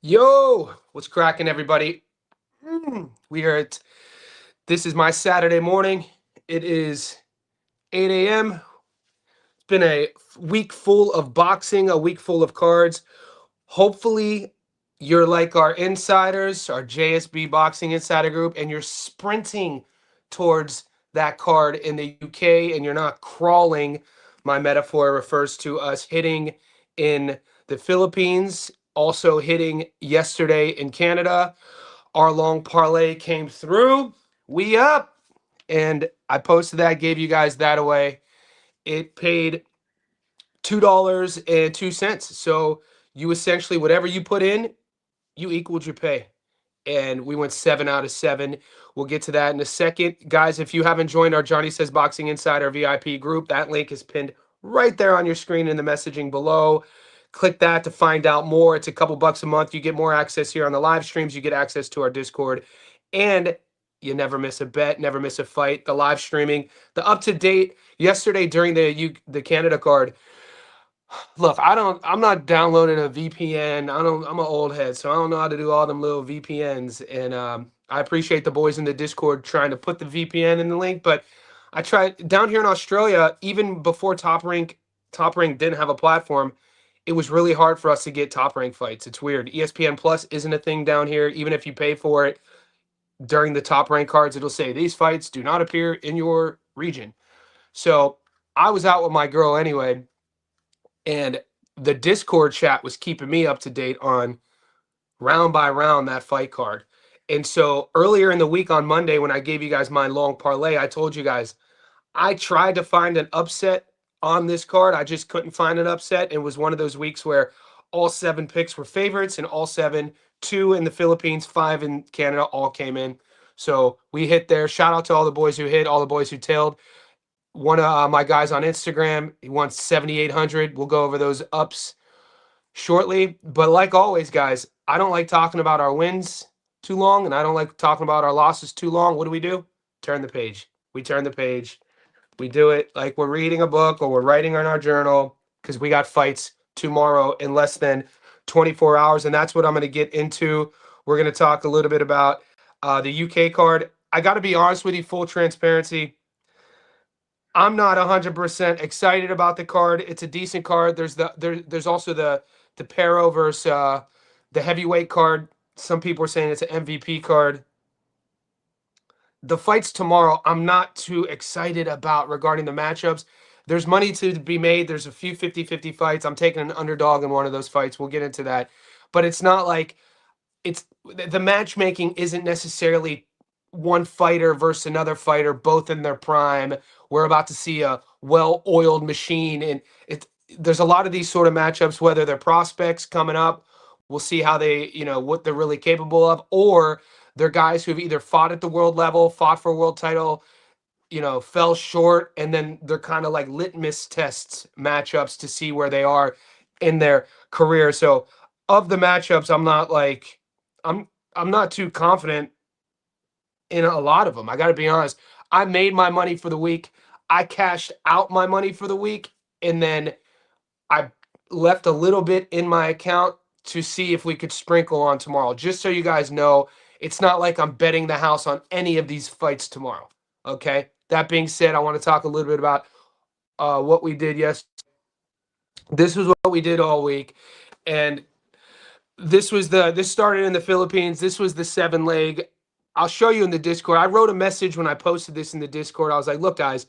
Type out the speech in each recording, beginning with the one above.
Yo, what's cracking, everybody? We are at. This is my Saturday morning. It is 8 a.m. It's been a week full of boxing, a week full of cards. Hopefully, you're like our insiders, our JSB Boxing Insider Group, and you're sprinting towards that card in the UK and you're not crawling. My metaphor refers to us hitting in the Philippines, also hitting yesterday in Canada. Our long parlay came through. We up. And I posted that, gave you guys that away. It paid $2.02. So you essentially, whatever you put in, you equaled your pay. And we went 7 out of 7. We'll get to that in a second. Guys, if you haven't joined our Johnny Says Boxing Insider VIP group, that link is pinned right there on your screen in the messaging below. Click that to find out more. It's a couple bucks a month. You get more access here on the live streams. You get access to our Discord. And you never miss a bet, never miss a fight. The live streaming, the up to date. Yesterday during the Canada card, look, I'm not downloading a VPN. I'm an old head, so I don't know how to do all them little VPNs. And I appreciate the boys in the Discord trying to put the VPN in the link, but I tried down here in Australia, even before Top Rank didn't have a platform. It was really hard for us to get top rank fights. It's weird. ESPN Plus isn't a thing down here. Even if you pay for it during the top rank cards, it'll say these fights do not appear in your region. So I was out with my girl anyway, and the Discord chat was keeping me up to date on round by round that fight card. And so earlier in the week on Monday, when I gave you guys my long parlay, I told you guys I tried to find an upset on this card. I just couldn't find an upset. It was one of those weeks where all 7 picks were favorites, and all seven, 2 in the Philippines, 5 in Canada, all came in. So we hit there. Shout out to all the boys who hit, all the boys who tailed. One of my guys on Instagram, he wants 7,800. We'll go over those ups shortly. But like always, guys, I don't like talking about our wins too long, and I don't like talking about our losses too long. What do? Turn the page. We turn the page. We do it like we're reading a book or we're writing in our journal because we got fights tomorrow in less than 24 hours. And that's what I'm going to get into. We're going to talk a little bit about the UK card. I got to be honest with you, full transparency. I'm not 100% excited about the card. It's a decent card. There's also the Pero versus the heavyweight card. Some people are saying it's an MVP card. The fights tomorrow, I'm not too excited about regarding the matchups. There's money to be made. There's a few 50-50 fights. I'm taking an underdog in one of those fights. We'll get into that. But it's not like it's the matchmaking isn't necessarily one fighter versus another fighter, both in their prime. We're about to see a well-oiled machine, and there's a lot of these sort of matchups, whether they're prospects coming up, we'll see how they, what they're really capable of, or they're guys who've either fought at the world level, fought for a world title, fell short, and then they're kind of like litmus tests matchups to see where they are in their career. So of the matchups, I'm not too confident in a lot of them. I got to be honest. I made my money for the week. I cashed out my money for the week, and then I left a little bit in my account to see if we could sprinkle on tomorrow. Just so you guys know, it's not like I'm betting the house on any of these fights tomorrow. Okay. That being said, I want to talk a little bit about what we did yesterday. This was what we did all week, and this started in the Philippines. This was the 7 leg. I'll show you in the Discord. I wrote a message when I posted this in the Discord. I was like, look, guys,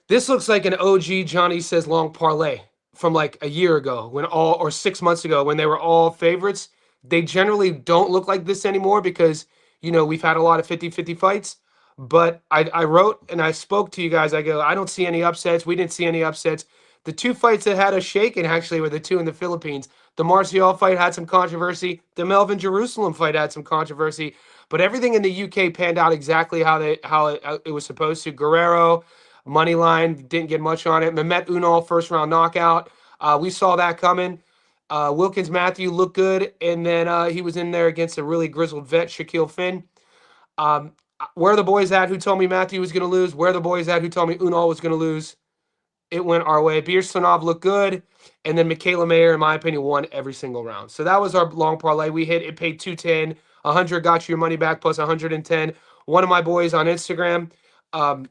this looks like an OG Johnny Says Long parlay from like a year ago or 6 months ago when they were all favorites. They generally don't look like this anymore because, we've had a lot of 50-50 fights. But I wrote and I spoke to you guys. I go, I don't see any upsets. We didn't see any upsets. The 2 fights that had us shaken actually were the 2 in the Philippines. The Marcial fight had some controversy. The Melvin Jerusalem fight had some controversy. But everything in the UK panned out exactly how it was supposed to. Guerrero, money line, didn't get much on it. Mehmet Unal, first round knockout. We saw that coming. Wilkins Matthew looked good, and then he was in there against a really grizzled vet, Shaquille Finn. Where are the boys at who told me Matthew was going to lose? Where are the boys at who told me Unal was going to lose? it went our way. Beersanov looked good, and then Michaela Mayer, in my opinion, won every single round. So that was our long parlay. We hit it, paid 210, 100 got you your money back plus 110. One of my boys on Instagram, um,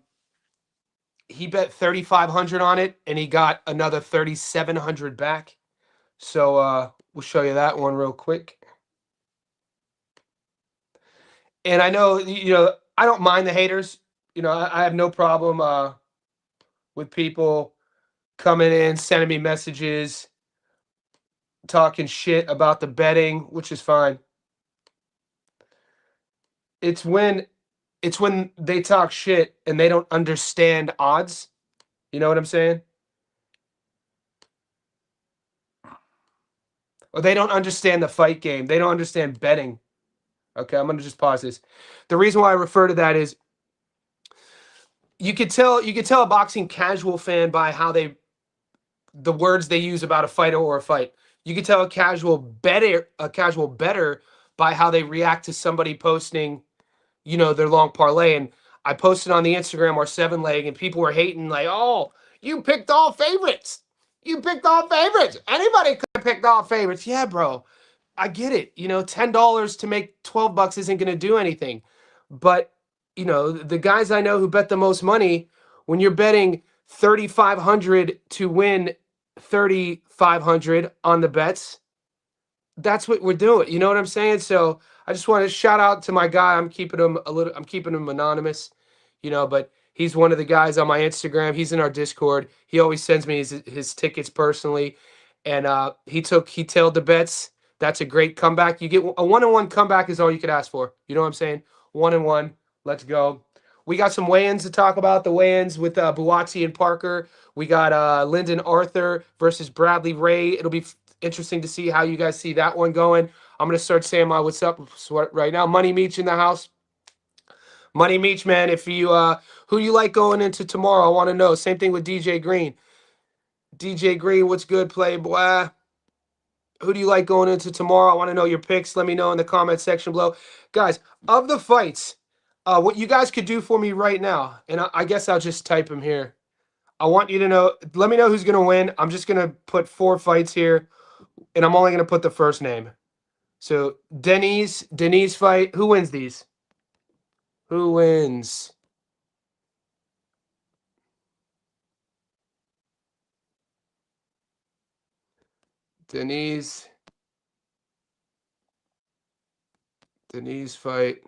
he bet 3,500 on it, and he got another 3,700 back. So we'll show you that one real quick. And I know, I don't mind the haters. I have no problem with people coming in, sending me messages, talking shit about the betting, which is fine. It's when they talk shit and they don't understand odds. You know what I'm saying? Or they don't understand the fight game. They don't understand betting. Okay, I'm gonna just pause this. The reason why I refer to that is you could tell a boxing casual fan by how the words they use about a fighter or a fight. You could tell a casual better by how they react to somebody posting, their long parlay. And I posted on the Instagram our 7 leg, and people were hating like, "Oh, you picked all favorites. You picked all favorites. Anybody could have picked all favorites." Yeah, bro. I get it. $10 to make $12 isn't going to do anything. But, the guys I know who bet the most money, when you're betting 3,500 to win 3,500 on the bets, that's what we're doing. You know what I'm saying? So I just want to shout out to my guy. I'm keeping him anonymous, but he's one of the guys on my Instagram. He's in our Discord. He always sends me his tickets personally. And he tailed the bets. That's a great comeback. You get a 1-on-1 comeback is all you could ask for. You know what I'm saying? 1-on-1. Let's go. We got some weigh-ins to talk about. The weigh-ins with Buatsi and Parker. We got Lyndon Arthur versus Bradley Ray. It'll be interesting to see how you guys see that one going. I'm going to start saying my what's up right now. Money Meach in the house. Money Meach, man, if you who you like going into tomorrow, I want to know. Same thing with DJ Green. DJ Green, what's good, playboy? Who do you like going into tomorrow? I want to know your picks. Let me know in the comment section below. Guys, of the fights, what you guys could do for me right now, and I guess I'll just type them here. I want you to know, let me know who's going to win. I'm just going to put 4 fights here, and I'm only going to put the first name. So, Denise fight. Who wins these? Who wins? Denise fight.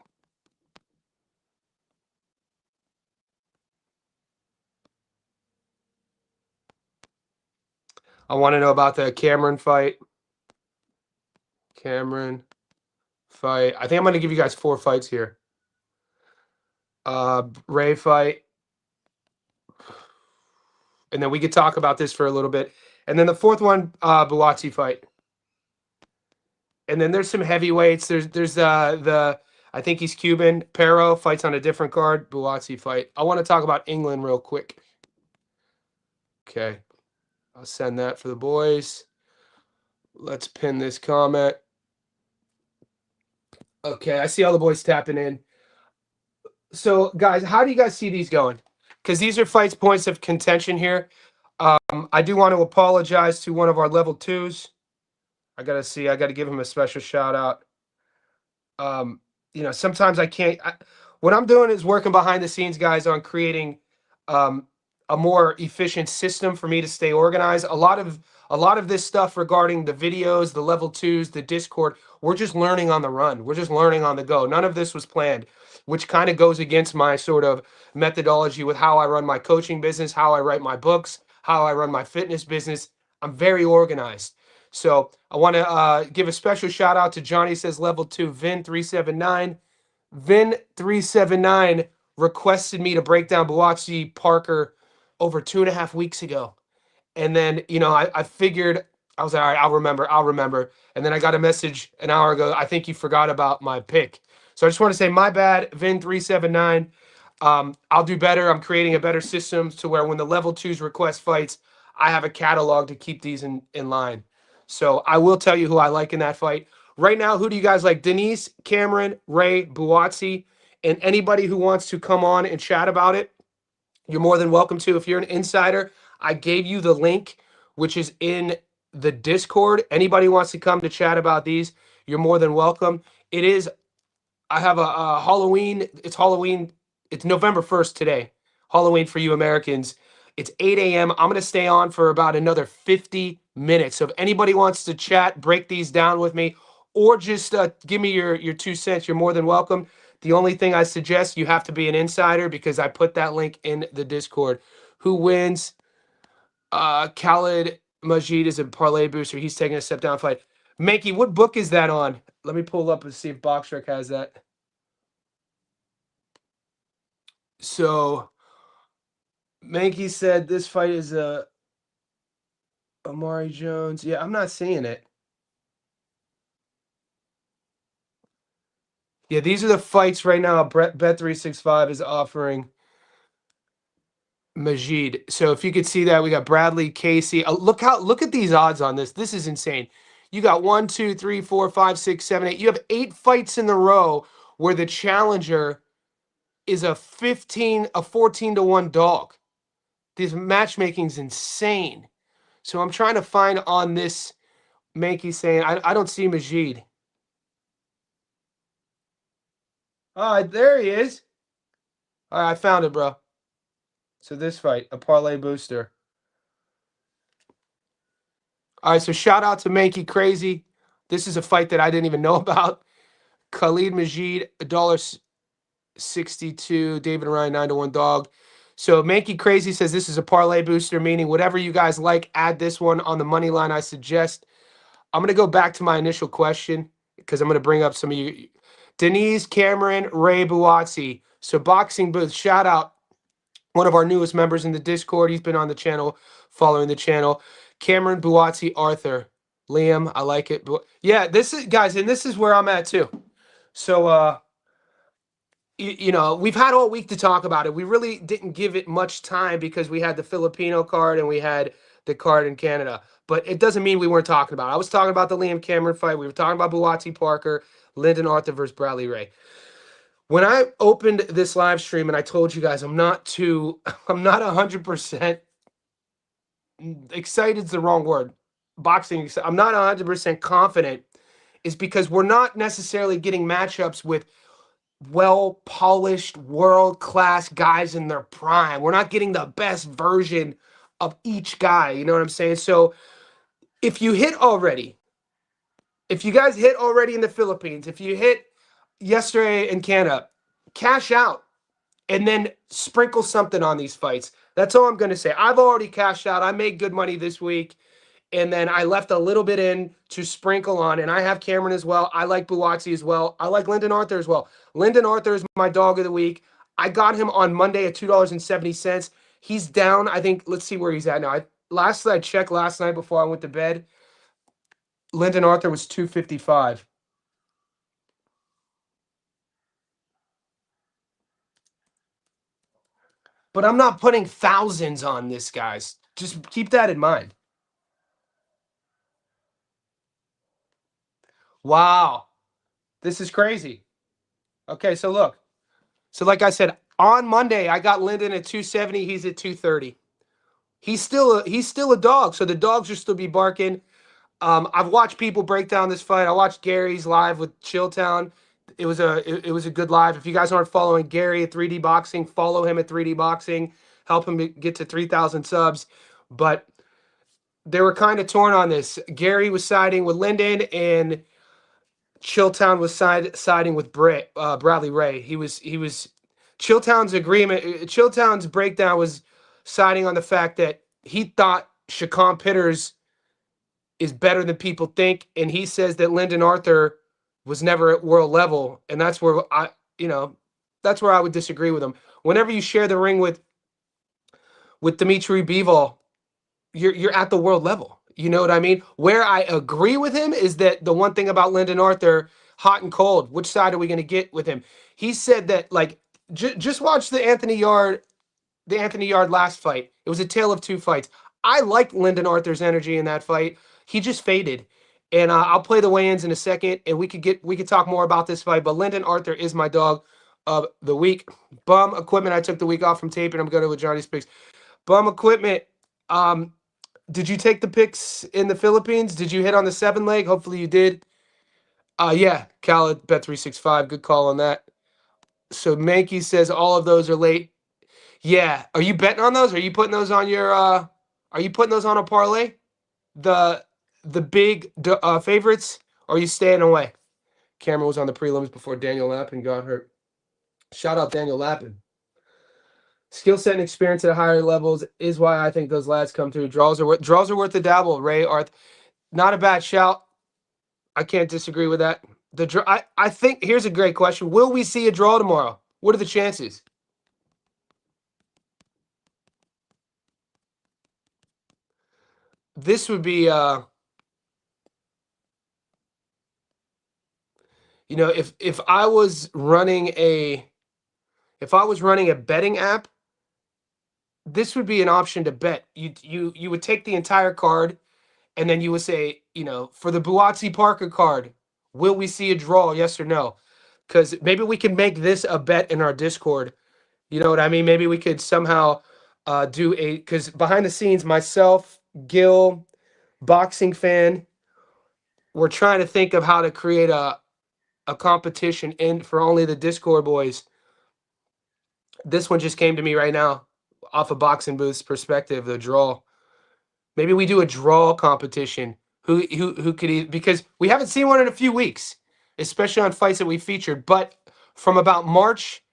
I want to know about the Cameron fight. Cameron fight. I think I'm going to give you guys 4 fights here. Ray fight. And then we could talk about this for a little bit. And then the 4th one, Buatsi fight. And then there's some heavyweights. There's I think he's Cuban. Pero fights on a different card. Buatsi fight. I want to talk about England real quick. Okay. I'll send that for the boys. Let's pin this comment. Okay, I see all the boys tapping in. So, guys, how do you guys see these going? Because these are fights points of contention here. I do want to apologize to one of our level 2s. I got to give him a special shout out. Sometimes I can't. What I'm doing is working behind the scenes, guys, on creating a more efficient system for me to stay organized. A lot of this stuff regarding the videos, the level 2s, the Discord, we're just learning on the run. We're just learning on the go. None of this was planned, which kind of goes against my sort of methodology with how I run my coaching business, how I write my books, how I run my fitness business. I'm very organized. So I want to give a special shout out to Johnny Says Level 2, Vin379. Vin379 requested me to break down Buatsi Parker over 2.5 weeks ago. And then, I figured, I was like, all right, I'll remember. And then I got a message an hour ago. I think you forgot about my pick. So I just want to say my bad, Vin379. I'll do better. I'm creating a better system to where when the level 2s request fights, I have a catalog to keep these in line. So I will tell you who I like in that fight. Right now, who do you guys like? Denise, Cameron, Ray, Buatsi, and anybody who wants to come on and chat about it, you're more than welcome to. If you're an insider, I gave you the link, which is in the Discord. Anybody wants to come to chat about these, you're more than welcome. It is, I have a Halloween. It's Halloween. It's November 1st today. Halloween for you Americans. It's 8 a.m. I'm going to stay on for about another 50 minutes. So if anybody wants to chat, break these down with me, or just give me your 2 cents, you're more than welcome. The only thing I suggest, you have to be an insider because I put that link in the Discord. Who wins? Khalid Majid is a parlay booster. He's taking a step down fight. Mankey, what book is that on? Let me pull up and see if BoxRec has that. So Mankey said this fight is a Amari Jones. Yeah, I'm not seeing it. Yeah, these are the fights right now. Bet365 is offering Majid. So if you could see that, we got Bradley, Casey. Look at these odds on this. This is insane. You got 1, 2, 3, 4, 5, 6, 7, 8. You have 8 fights in a row where the challenger is a 14 to 1 dog. This matchmaking's insane. So I'm trying to find on this Mankey saying I don't see Majid. There he is. All right, I found it, bro. So this fight, a parlay booster. All right, so shout out to Mankey Crazy. This is a fight that I didn't even know about. Khalid Majid, $1.62. David Ryan, 9 to 1 dog. So Mankey Crazy says this is a parlay booster, meaning whatever you guys like, add this one on the money line I suggest. I'm going to go back to my initial question because I'm going to bring up some of you. Denise, Cameron, Ray, Buatsi. So Boxing Booth, shout out one of our newest members in the Discord. He's been on the channel, following the channel. Cameron, Buatsi, Arthur, Liam. I like it. Yeah, this is, guys, and this is where I'm at too. So, you know, we've had all week to talk about it. We really didn't give it much time because we had the Filipino card and we had the card in Canada. But it doesn't mean we weren't talking about it. I was talking about the Liam Cameron fight. We were talking about Buatsi Parker, Lyndon Arthur versus Bradley Ray. When I opened this live stream and I told you guys I'm not 100% excited is the wrong word. Boxing, I'm not 100% confident is because we're not necessarily getting matchups with well-polished, world-class guys in their prime. We're not getting the best version of each guy. You know what I'm saying? So if you hit already, if you guys hit already in the Philippines, if you hit yesterday in Canada, cash out and then sprinkle something on these fights. That's all I'm going to say. I've already cashed out. I made good money this week. And then I left a little bit in to sprinkle on. And I have Cameron as well. I like Buatsi as well. I like Lyndon Arthur as well. Lyndon Arthur is my dog of the week. I got him on Monday at $2.70. He's down. I think, let's see where he's at now. I checked last night before I went to bed. Lyndon Arthur was $2.55. But I'm not putting thousands on this, guys. Just keep that in mind. Wow. This is crazy. Okay, so look. So like I said, on Monday, I got Lyndon at 270. He's at 230. He's still a dog, so the dogs are still be barking. I've watched people break down this fight. I watched Gary's live with Chilltown. It was a good live. If you guys aren't following Gary at 3D Boxing, follow him at 3D Boxing. Help him get to 3,000 subs. But they were kind of torn on this. Gary was siding with Lyndon, and Chilltown was siding with Bradley Ray. He was Chilltown's agreement. Chilltown's breakdown was siding on the fact that he thought Shaquan Pitters is better than people think, and he says that Lyndon Arthur was never at world level, and that's where that's where I would disagree with him. Whenever you share the ring with Dimitri Bivol, you're at the world level. You know what I mean? Where I agree with him is that the one thing about Lyndon Arthur, hot and cold, which side are we going to get with him? He said that, like, just watch the Anthony Yard last fight. It was a tale of two fights. I liked Lyndon Arthur's energy in that fight. He just faded. And I'll play the weigh-ins in a second, and we could talk more about this fight. But Lyndon Arthur is my dog of the week. Bum Equipment, I took the week off from taping. I'm going with Johnny Speaks. Bum Equipment, Um, did you take the picks in the Philippines? Did you hit on the 7 leg? Hopefully you did. Yeah, Khaled Bet365. Good call on that. So Mankey says all of those are late. Yeah. Are you betting on those? Are you putting those on your are you putting those on a parlay? The big favorites? Or are you staying away? Cameron was on the prelims before Daniel Lappin got hurt. Shout out Daniel Lappin. Skill set and experience at higher levels is why I think those lads come through. Draws are worth the dabble. Ray Arth, not a bad shout. I can't disagree with that. I think here's a great question. Will we see a draw tomorrow? What are the chances? This would be if I was running a betting app, this would be an option to bet. You would take the entire card and then you would say, for the Buatsi Parker card, will we see a draw? Yes or no? Because maybe we can make this a bet in our Discord. You know what I mean? Maybe we could somehow because behind the scenes, myself, Gil, boxing fan, we're trying to think of how to create a competition in for only the Discord boys. This one just came to me right now off of Boxing Booth's perspective, the draw. Maybe we do a draw competition. Who could because we haven't seen one in a few weeks, especially on fights that we featured. But from about March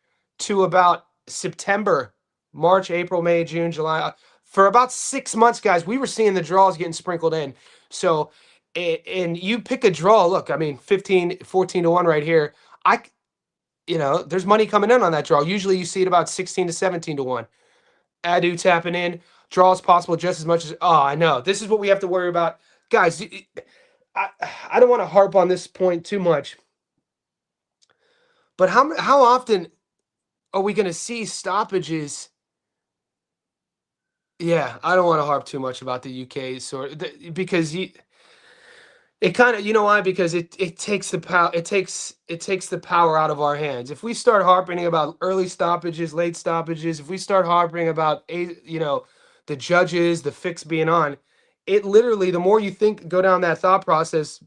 to about September, March, April, May, June, July, for about 6 months, guys, we were seeing the draws getting sprinkled in. So, and you pick a draw. Look, I mean, 15, 14 to 1 right here. There's money coming in on that draw. Usually you see it about 16 to 17 to 1. Adu tapping in, draws possible just as much as. Oh, I know. This is what we have to worry about. Guys, I don't want to harp on this point too much. But how often are we going to see stoppages? Yeah, I don't want to harp too much about the UK because it kind of, you know why? Because it takes the power it takes the power out of our hands. If we start harping about early stoppages, late stoppages, if we start harping about the judges, the fix being on, it literally, the more you go down that thought process,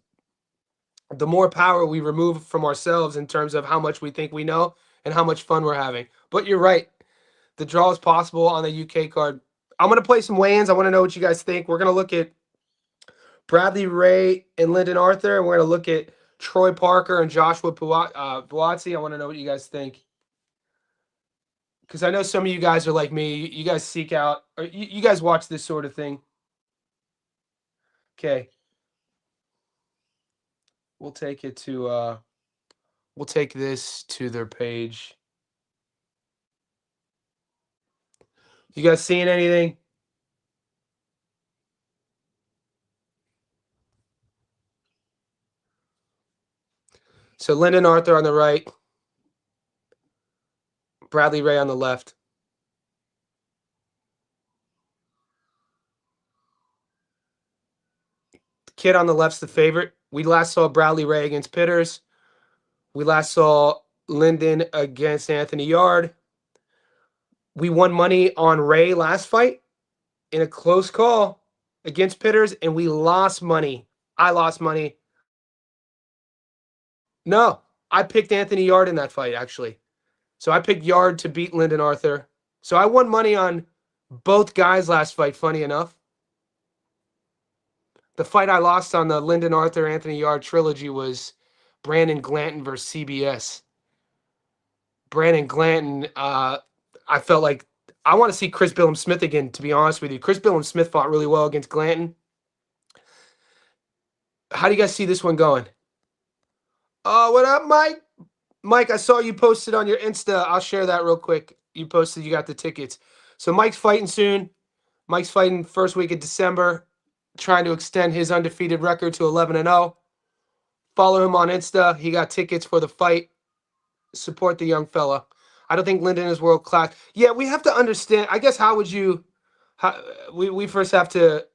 the more power we remove from ourselves in terms of how much we think we know and how much fun we're having. But you're right. The draw is possible on the UK card. I'm going to play some weigh-ins. I want to know what you guys think. We're going to look at Bradley Ray and Lyndon Arthur, and we're going to look at Troy Parker and Joshua Buatsi. I want to know what you guys think. Because I know some of you guys are like me. You guys seek out, or you guys watch this sort of thing. Okay. We'll take this to their page. You guys seeing anything? So Lyndon Arthur on the right, Bradley Ray on the left. The kid on the left's the favorite. We last saw Bradley Ray against Pitters. We last saw Lyndon against Anthony Yard. We won money on Ray last fight in a close call against Pitters, and we lost money. I lost money. No, I picked Anthony Yard in that fight, actually. So I picked Yard to beat Lyndon Arthur. So I won money on both guys last fight, funny enough. The fight I lost on the Lyndon Arthur, Anthony Yard trilogy was Brandon Glanton versus CBS. Brandon Glanton, I felt like I want to see Chris Billum Smith again, to be honest with you. Chris Billum Smith fought really well against Glanton. How do you guys see this one going? What up, Mike? Mike, I saw you posted on your Insta. I'll share that real quick. You posted you got the tickets. So Mike's fighting soon. Mike's fighting first week of December, trying to extend his undefeated record to 11-0. Follow him on Insta. He got tickets for the fight. Support the young fella. I don't think Lyndon is world class. Yeah, we have to understand. I guess we first have to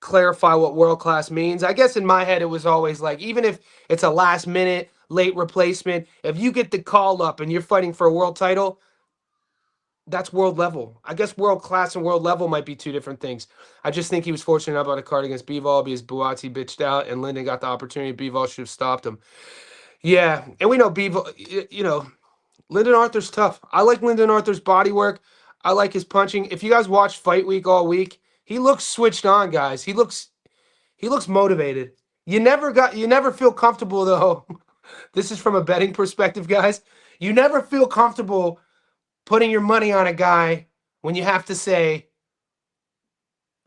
clarify what world class means. I guess in my head it was always like, even if it's a last minute late replacement, if you get the call up and you're fighting for a world title, That's world level. I guess world class and world level might be two different things. I just think he was fortunate enough on a card against Bivol because Buatsi bitched out and Linden got the opportunity. Bivol should have stopped him. Yeah, and we know Bivol. Lyndon Arthur's tough. I like Lyndon Arthur's body work. I like his punching. If you guys watch Fight Week all week, he looks switched on, guys. He looks motivated. You never feel comfortable though. This is from a betting perspective, guys. You never feel comfortable putting your money on a guy when you have to say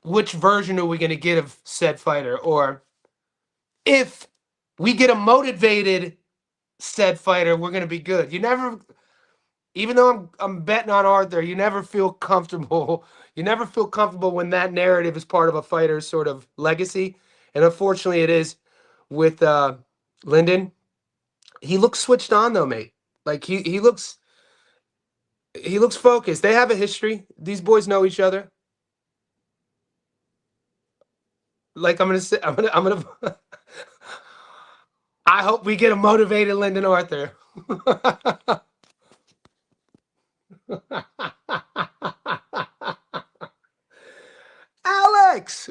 which version are we going to get of said fighter, or if we get a motivated said fighter, we're going to be good. You never, even though I'm betting on Arthur, you never feel comfortable. You never feel comfortable when that narrative is part of a fighter's sort of legacy, and unfortunately, it is with Lyndon. He looks switched on though, mate. Like he looks focused. They have a history. These boys know each other. Like I'm gonna say, I'm gonna. I hope we get a motivated Lyndon Arthur. Alex,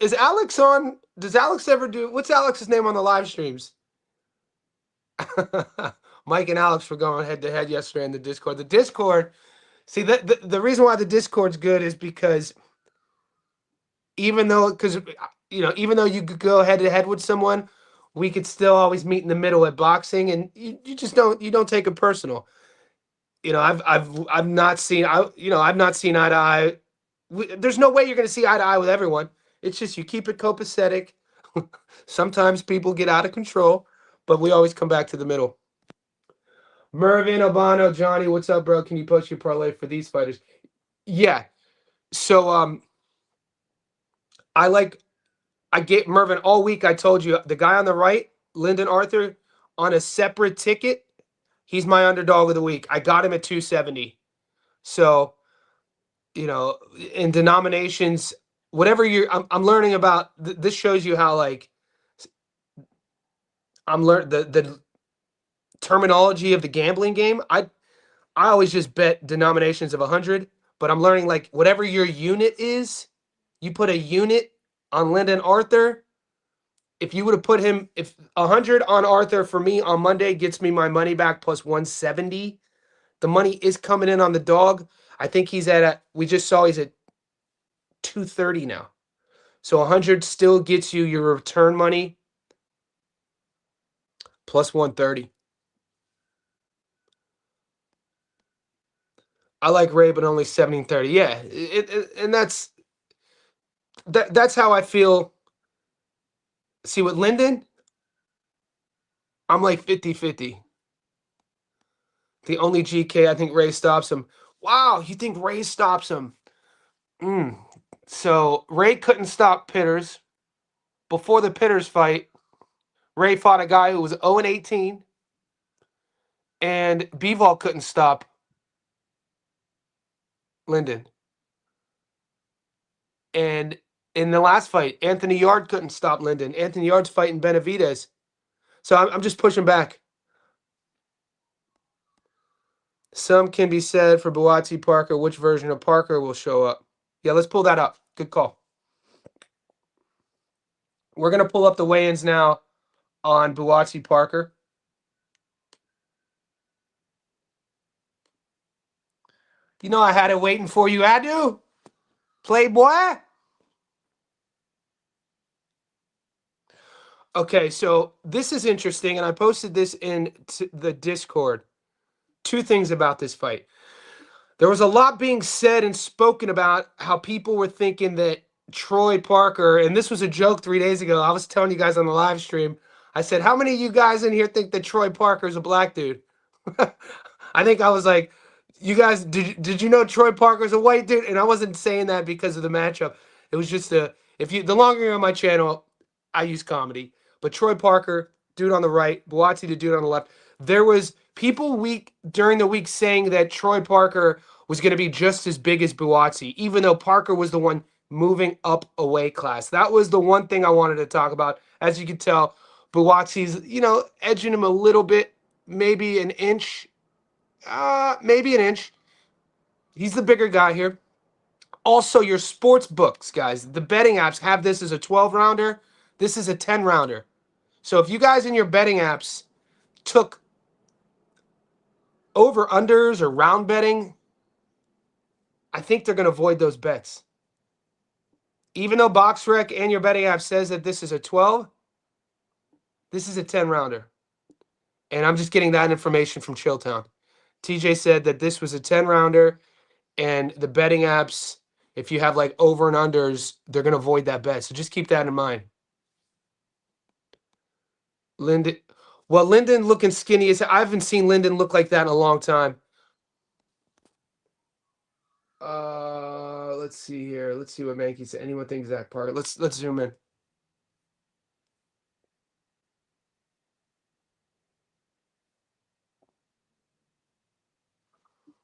is Alex on? Does Alex ever do? What's Alex's name on the live streams? Mike and Alex were going head to head yesterday in the Discord. The Discord. See, the reason why the Discord's good is because even though you could go head to head with someone, we could still always meet in the middle at boxing, and you just don't take it personal. I've not seen I've not seen eye to eye. There's no way you're going to see eye to eye with everyone. It's just you keep it copacetic. Sometimes people get out of control, but we always come back to the middle. Mervin Albano, Johnny, what's up, bro? Can you post your parlay for these fighters? Yeah. So I like I get Mervin all week. I told you the guy on the right, Lyndon Arthur, on a separate ticket. He's my underdog of the week. I got him at 270. So, in denominations, whatever I'm learning about. This shows you how like I'm learning the terminology of the gambling game. I always just bet denominations of 100, but I'm learning like whatever your unit is, you put a unit on Lyndon Arthur. If you would have put him, if 100 on Arthur for me on Monday gets me my money back plus 170, the money is coming in on the dog. I think we just saw he's at 230 now. So 100 still gets you your return money plus 130. I like Ray, but only 70-30. Yeah, and that's how I feel. See, with Lyndon, I'm like 50-50. The only GK, I think Ray stops him. Wow, you think Ray stops him? So Ray couldn't stop Pitters. Before the Pitters fight, Ray fought a guy who was 0-18, and Bivol couldn't stop Lyndon. And in the last fight, Anthony Yard couldn't stop Lyndon. Anthony Yard's fighting Benavidez. So I'm just pushing back. Some can be said for Buatsi Parker. Which version of Parker will show up? Yeah, let's pull that up. Good call. We're going to pull up the weigh-ins now on Buatsi Parker. You know I had it waiting for you, Adu. Playboy. Okay, so this is interesting, and I posted this in the Discord. Two things about this fight. There was a lot being said and spoken about how people were thinking that Troy Parker, and this was a joke 3 days ago. I was telling you guys on the live stream. I said, how many of you guys in here think that Troy Parker is a black dude? I think I was like, you guys, did you know Troy Parker's a white dude? And I wasn't saying that because of the matchup. It was just the longer you're on my channel, I use comedy. But Troy Parker, dude on the right, Buatsi, the dude on the left. There was people during the week saying that Troy Parker was going to be just as big as Buatsi, even though Parker was the one moving up a weight class. That was the one thing I wanted to talk about. As you can tell, Buatsi's, edging him a little bit, maybe an inch. Maybe an inch. He's the bigger guy here. Also, your sports books, guys, the betting apps have this as a 12 rounder. This is a 10 rounder. So if you guys in your betting apps took over unders or round betting, I think they're going to avoid those bets. Even though BoxRec and your betting app says that this is a 12, this is a 10 rounder. And I'm just getting that information from Chilltown. TJ said that this was a 10 rounder, and the betting apps, if you have like over and unders, they're going to avoid that bet. So just keep that in mind. Lyndon, well, Lyndon looking skinny. I haven't seen Lyndon look like that in a long time. Let's see here. Let's see what Mankey said. Anyone think Zach Parker? Let's zoom in.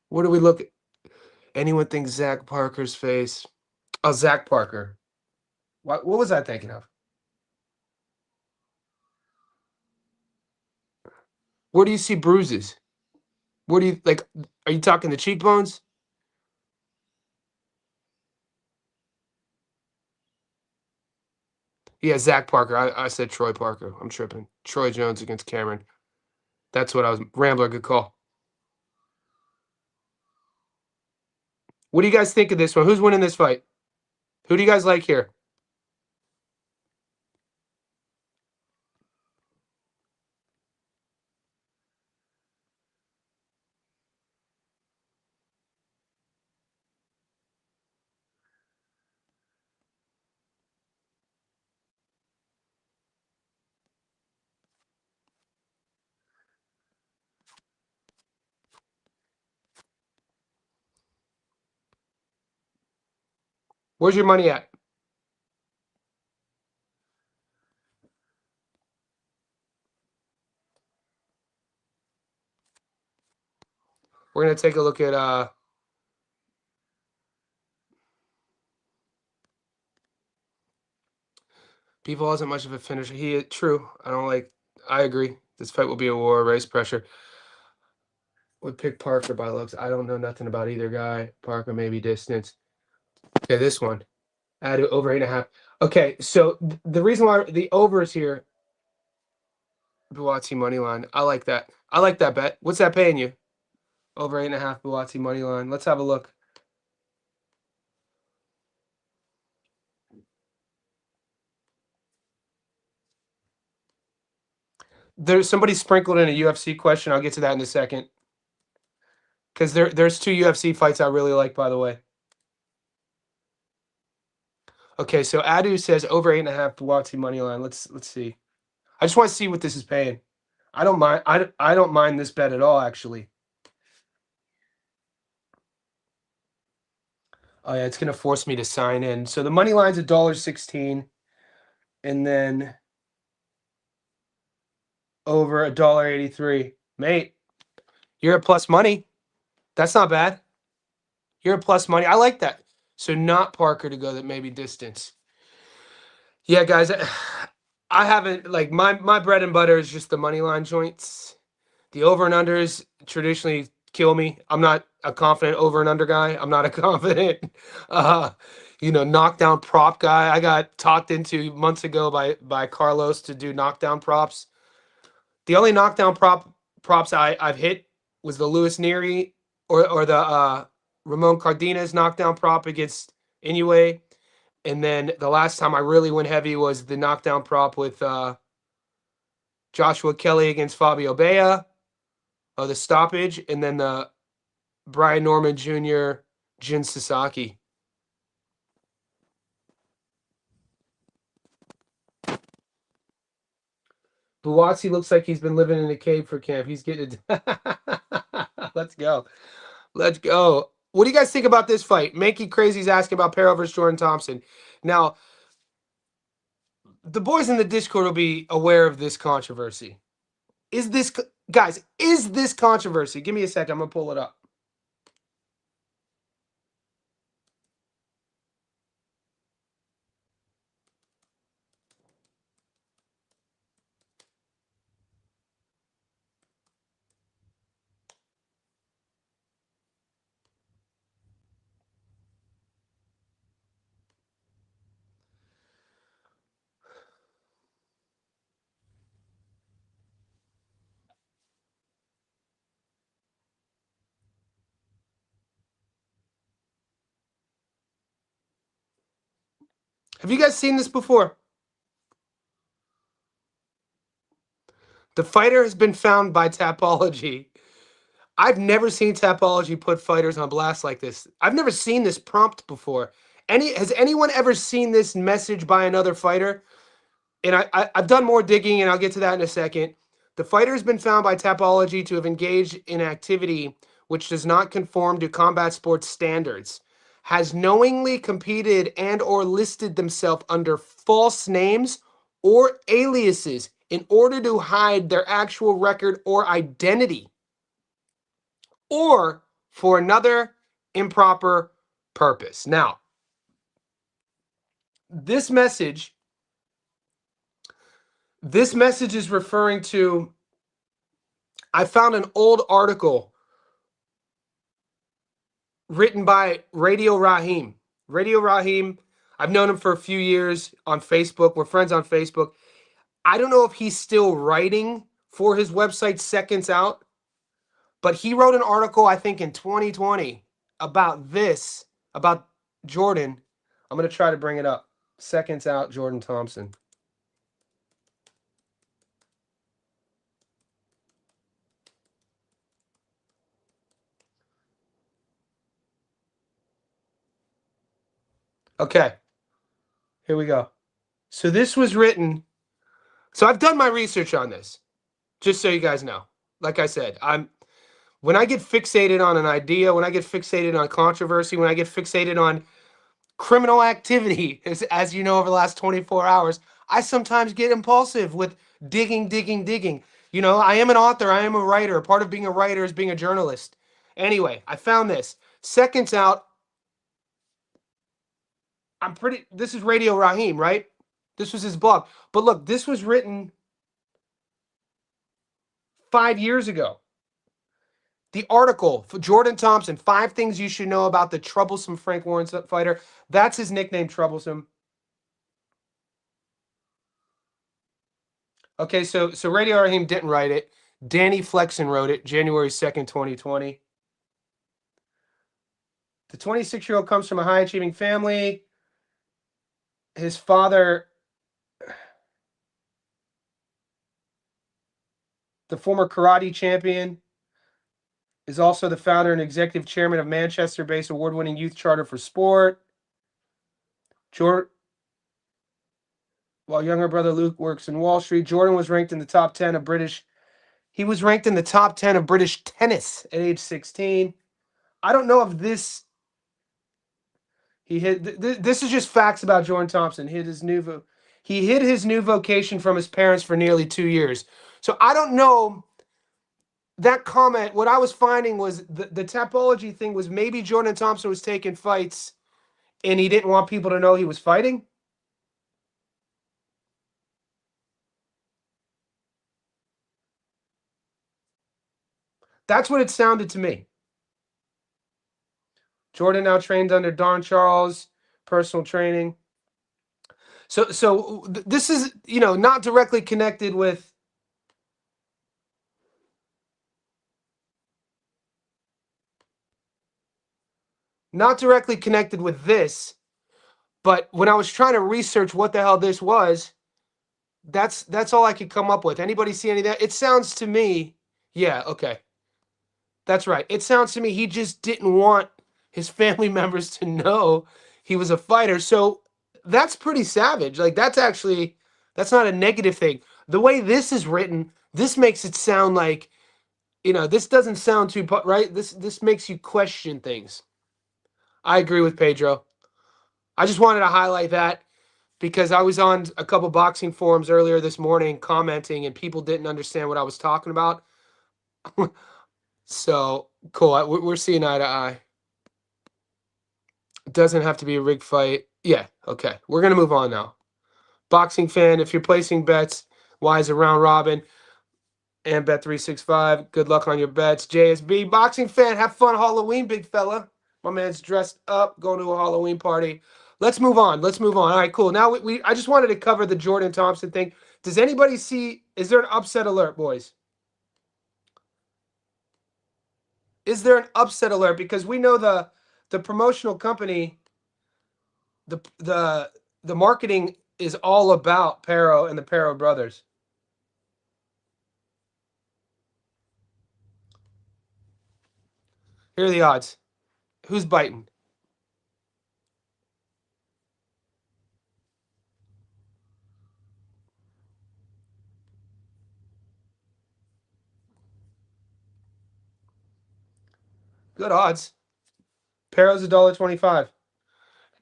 What do we look at? Anyone think Zach Parker's face? Oh, Zach Parker. What was I thinking of? Where do you see bruises? Where do you like? Are you talking the cheekbones? Yeah, Zach Parker. I said Troy Parker. I'm tripping. Troy Jones against Cameron. That's what I was. Rambler, good call. What do you guys think of this one? Who's winning this fight? Who do you guys like here? Where's your money at? We're gonna take a look at Bivol isn't much of a finisher. True. I don't like. I agree. This fight will be a war. Race pressure. Would pick Parker by looks. I don't know nothing about either guy. Parker maybe distance. Okay, this one. Add it over 8.5. Okay, so the reason why the over is here. Buatsi money line. I like that. I like that bet. What's that paying you? Over 8.5. Buatsi money line. Let's have a look. There's somebody sprinkled in a UFC question. I'll get to that in a second. Because there's two UFC fights I really like, by the way. Okay, so Adu says over 8.5 Buatsi money line. Let's see. I just want to see what this is paying. I don't mind. I don't mind this bet at all, actually. Oh yeah, it's gonna force me to sign in. So the money line's $1.16, and then over $1.83. Mate, you're at plus money. That's not bad. You're at plus money. I like that. So not Parker to go that maybe distance. Yeah, guys, I haven't like my bread and butter is just the money line joints. The over and unders traditionally kill me. I'm not a confident over and under guy. I'm not a confident, uh, knockdown prop guy. I got talked into months ago by Carlos to do knockdown props. The only knockdown props I've hit was the Luis Nery or the Ramon Cardenas knockdown prop against Inoue. And then the last time I really went heavy was the knockdown prop with Joshua Kelly against Fabio Bea, the stoppage, and then the Brian Norman Jr., Jin Sasaki. Buatsi looks like he's been living in a cave for camp. He's getting it. Let's go. Let's go. What do you guys think about this fight? Mankey Crazy's asking about Perro versus Jordan Thompson. Now, the boys in the Discord will be aware of this controversy. Is this controversy? Give me a second. I'm going to pull it up. Have you guys seen this before? The fighter has been found by Tapology. I've never seen Tapology put fighters on blast like this. I've never seen this prompt before. Has anyone ever seen this message by another fighter? And I've done more digging, and I'll get to that in a second. The fighter has been found by Tapology to have engaged in activity which does not conform to combat sports standards, has knowingly competed and or listed themselves under false names or aliases in order to hide their actual record or identity, or for another improper purpose. Now, this message this message is referring to, I found an old article written by Radio Raheem. Radio Raheem, I've known him for a few years on Facebook. We're friends on Facebook. I don't know if he's still writing for his website Seconds Out, but he wrote an article, I think in 2020, about this, about Jordan. I'm going to try to bring it up. Seconds Out, Jordan Thompson. Okay, here we go. So this was written. So I've done my research on this, just so you guys know. Like I said, when I get fixated on an idea, when I get fixated on controversy, when I get fixated on criminal activity, as you know, over the last 24 hours, I sometimes get impulsive with digging. You know, I am an author, I am a writer. Part of being a writer is being a journalist. Anyway, I found this. Seconds Out. This is Radio Raheem, right? This was his blog. But look, this was written 5 years ago. The article for Jordan Thompson, 5 things you should know about the troublesome Frank Warren fighter. That's his nickname, Troublesome. Okay, so Radio Raheem didn't write it. Danny Flexen wrote it, January 2nd, 2020. The 26-year-old comes from a high-achieving family. His father, the former karate champion, is also the founder and executive chairman of Manchester-based award-winning youth charter for sport. While younger brother Luke works in Wall Street, Jordan was ranked in the top 10 of British. He was ranked in the top 10 of British tennis at age 16. I don't know if this. This is just facts about Jordan Thompson. He hid his new vocation from his parents for nearly 2 years. So I don't know. That comment, what I was finding was the Tapology thing was maybe Jordan Thompson was taking fights and he didn't want people to know he was fighting. That's what it sounded to me. Jordan now trains under Don Charles, personal training. So this is, not directly connected with this, but when I was trying to research what the hell this was, that's all I could come up with. Anybody see any of that? It sounds to me, yeah, okay. That's right. It sounds to me he just didn't want his family members to know he was a fighter. So that's pretty savage. Like that's not a negative thing. The way this is written, this makes it sound like, this doesn't sound too right. This makes you question things. I agree with Pedro. I just wanted to highlight that because I was on a couple boxing forums earlier this morning commenting and people didn't understand what I was talking about. So cool. We're seeing eye to eye. It doesn't have to be a rigged fight. Yeah. Okay. We're going to move on now. Boxing fan, if you're placing bets, wise a round robin and Bet365. Good luck on your bets. JSB, boxing fan, have fun Halloween, big fella. My man's dressed up, going to a Halloween party. Let's move on. All right, cool. Now I just wanted to cover the Jordan Thompson thing. Does anybody see, is there an upset alert, boys? Is there an upset alert? Because we know the promotional company, the the marketing is all about Pero and the Pero brothers. Here are the odds. Who's biting? Good odds. Pero's $1.25.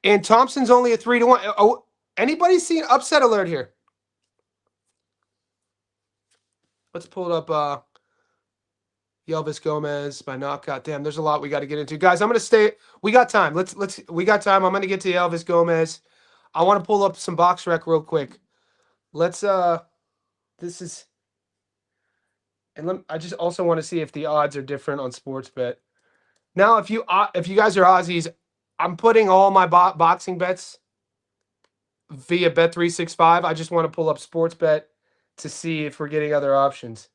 And Thompson's only a 3-1. Oh, anybody seen upset alert here? Let's pull it up. Yelvis Gomez by knockout. Damn, there's a lot we got to get into, guys. I'm gonna stay. We got time. Let's. We got time. I'm gonna get to Yelvis Gomez. I want to pull up some box rec real quick. Let's. This is. And I just also want to see if the odds are different on Sportsbet. Now, if you guys are Aussies, I'm putting all my boxing bets via Bet365. I just want to pull up Sportsbet to see if we're getting other options.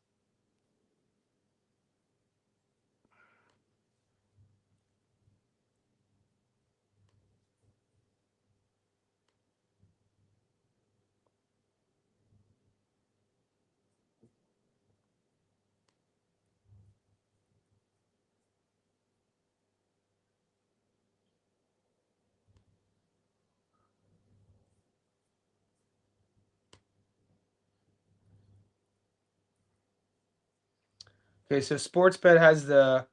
Okay, so Sportsbet has the.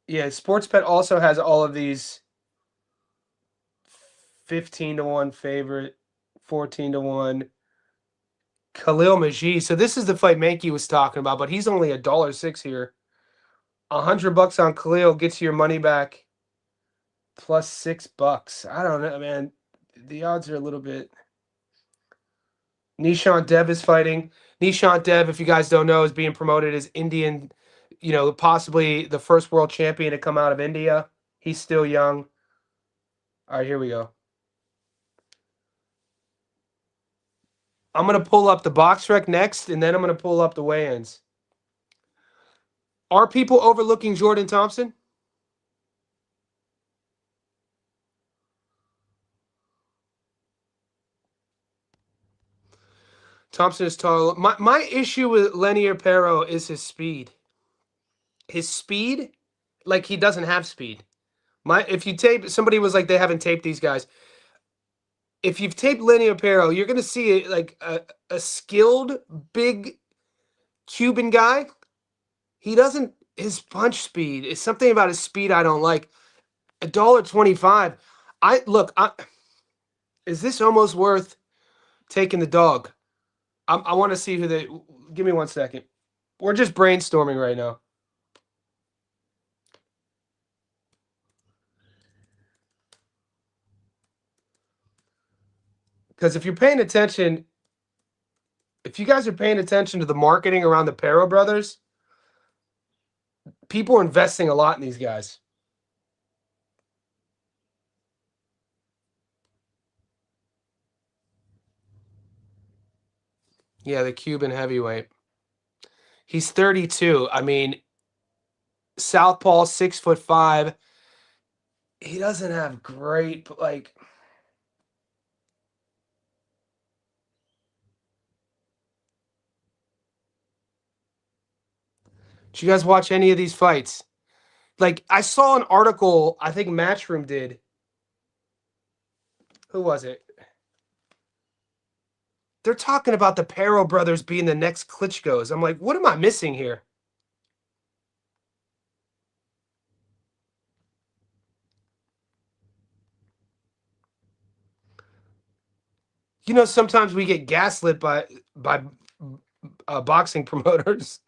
Yeah, Sportsbet also has all of these 15-1 favorite, 14-1. Khalil Majid. So this is the fight Mankey was talking about, but he's only $1.06 here. $100 on Khalil gets you your money back plus $6. I don't know, man. The odds are a little bit. Nishant Dev is fighting. Nishant Dev, if you guys don't know, is being promoted as Indian, possibly the first world champion to come out of India. He's still young. All right, here we go. I'm going to pull up the box rec next, and then I'm going to pull up the weigh-ins. Are people overlooking Jordan Thompson? Thompson is tall. My issue with Lenier Pero is his speed. His speed, like he doesn't have speed. If you tape somebody was like they haven't taped these guys. If you've taped Lenier Pero, you're gonna see like a skilled big Cuban guy. He doesn't. His punch speed is something about his speed I don't like. $1.25. I look. Is this almost worth taking the dog? I want to see who they. Give me 1 second. We're just brainstorming right now. Because if you're paying attention, if you guys are paying attention to the marketing around the Pero brothers, people are investing a lot in these guys. Yeah, the Cuban heavyweight. He's 32. I mean, southpaw, 6'5". He doesn't have great like. Did you guys watch any of these fights? Like, I saw an article. I think Matchroom did. Who was it? They're talking about the Pero brothers being the next Klitschko's. I'm like, what am I missing here? Sometimes we get gaslit by boxing promoters.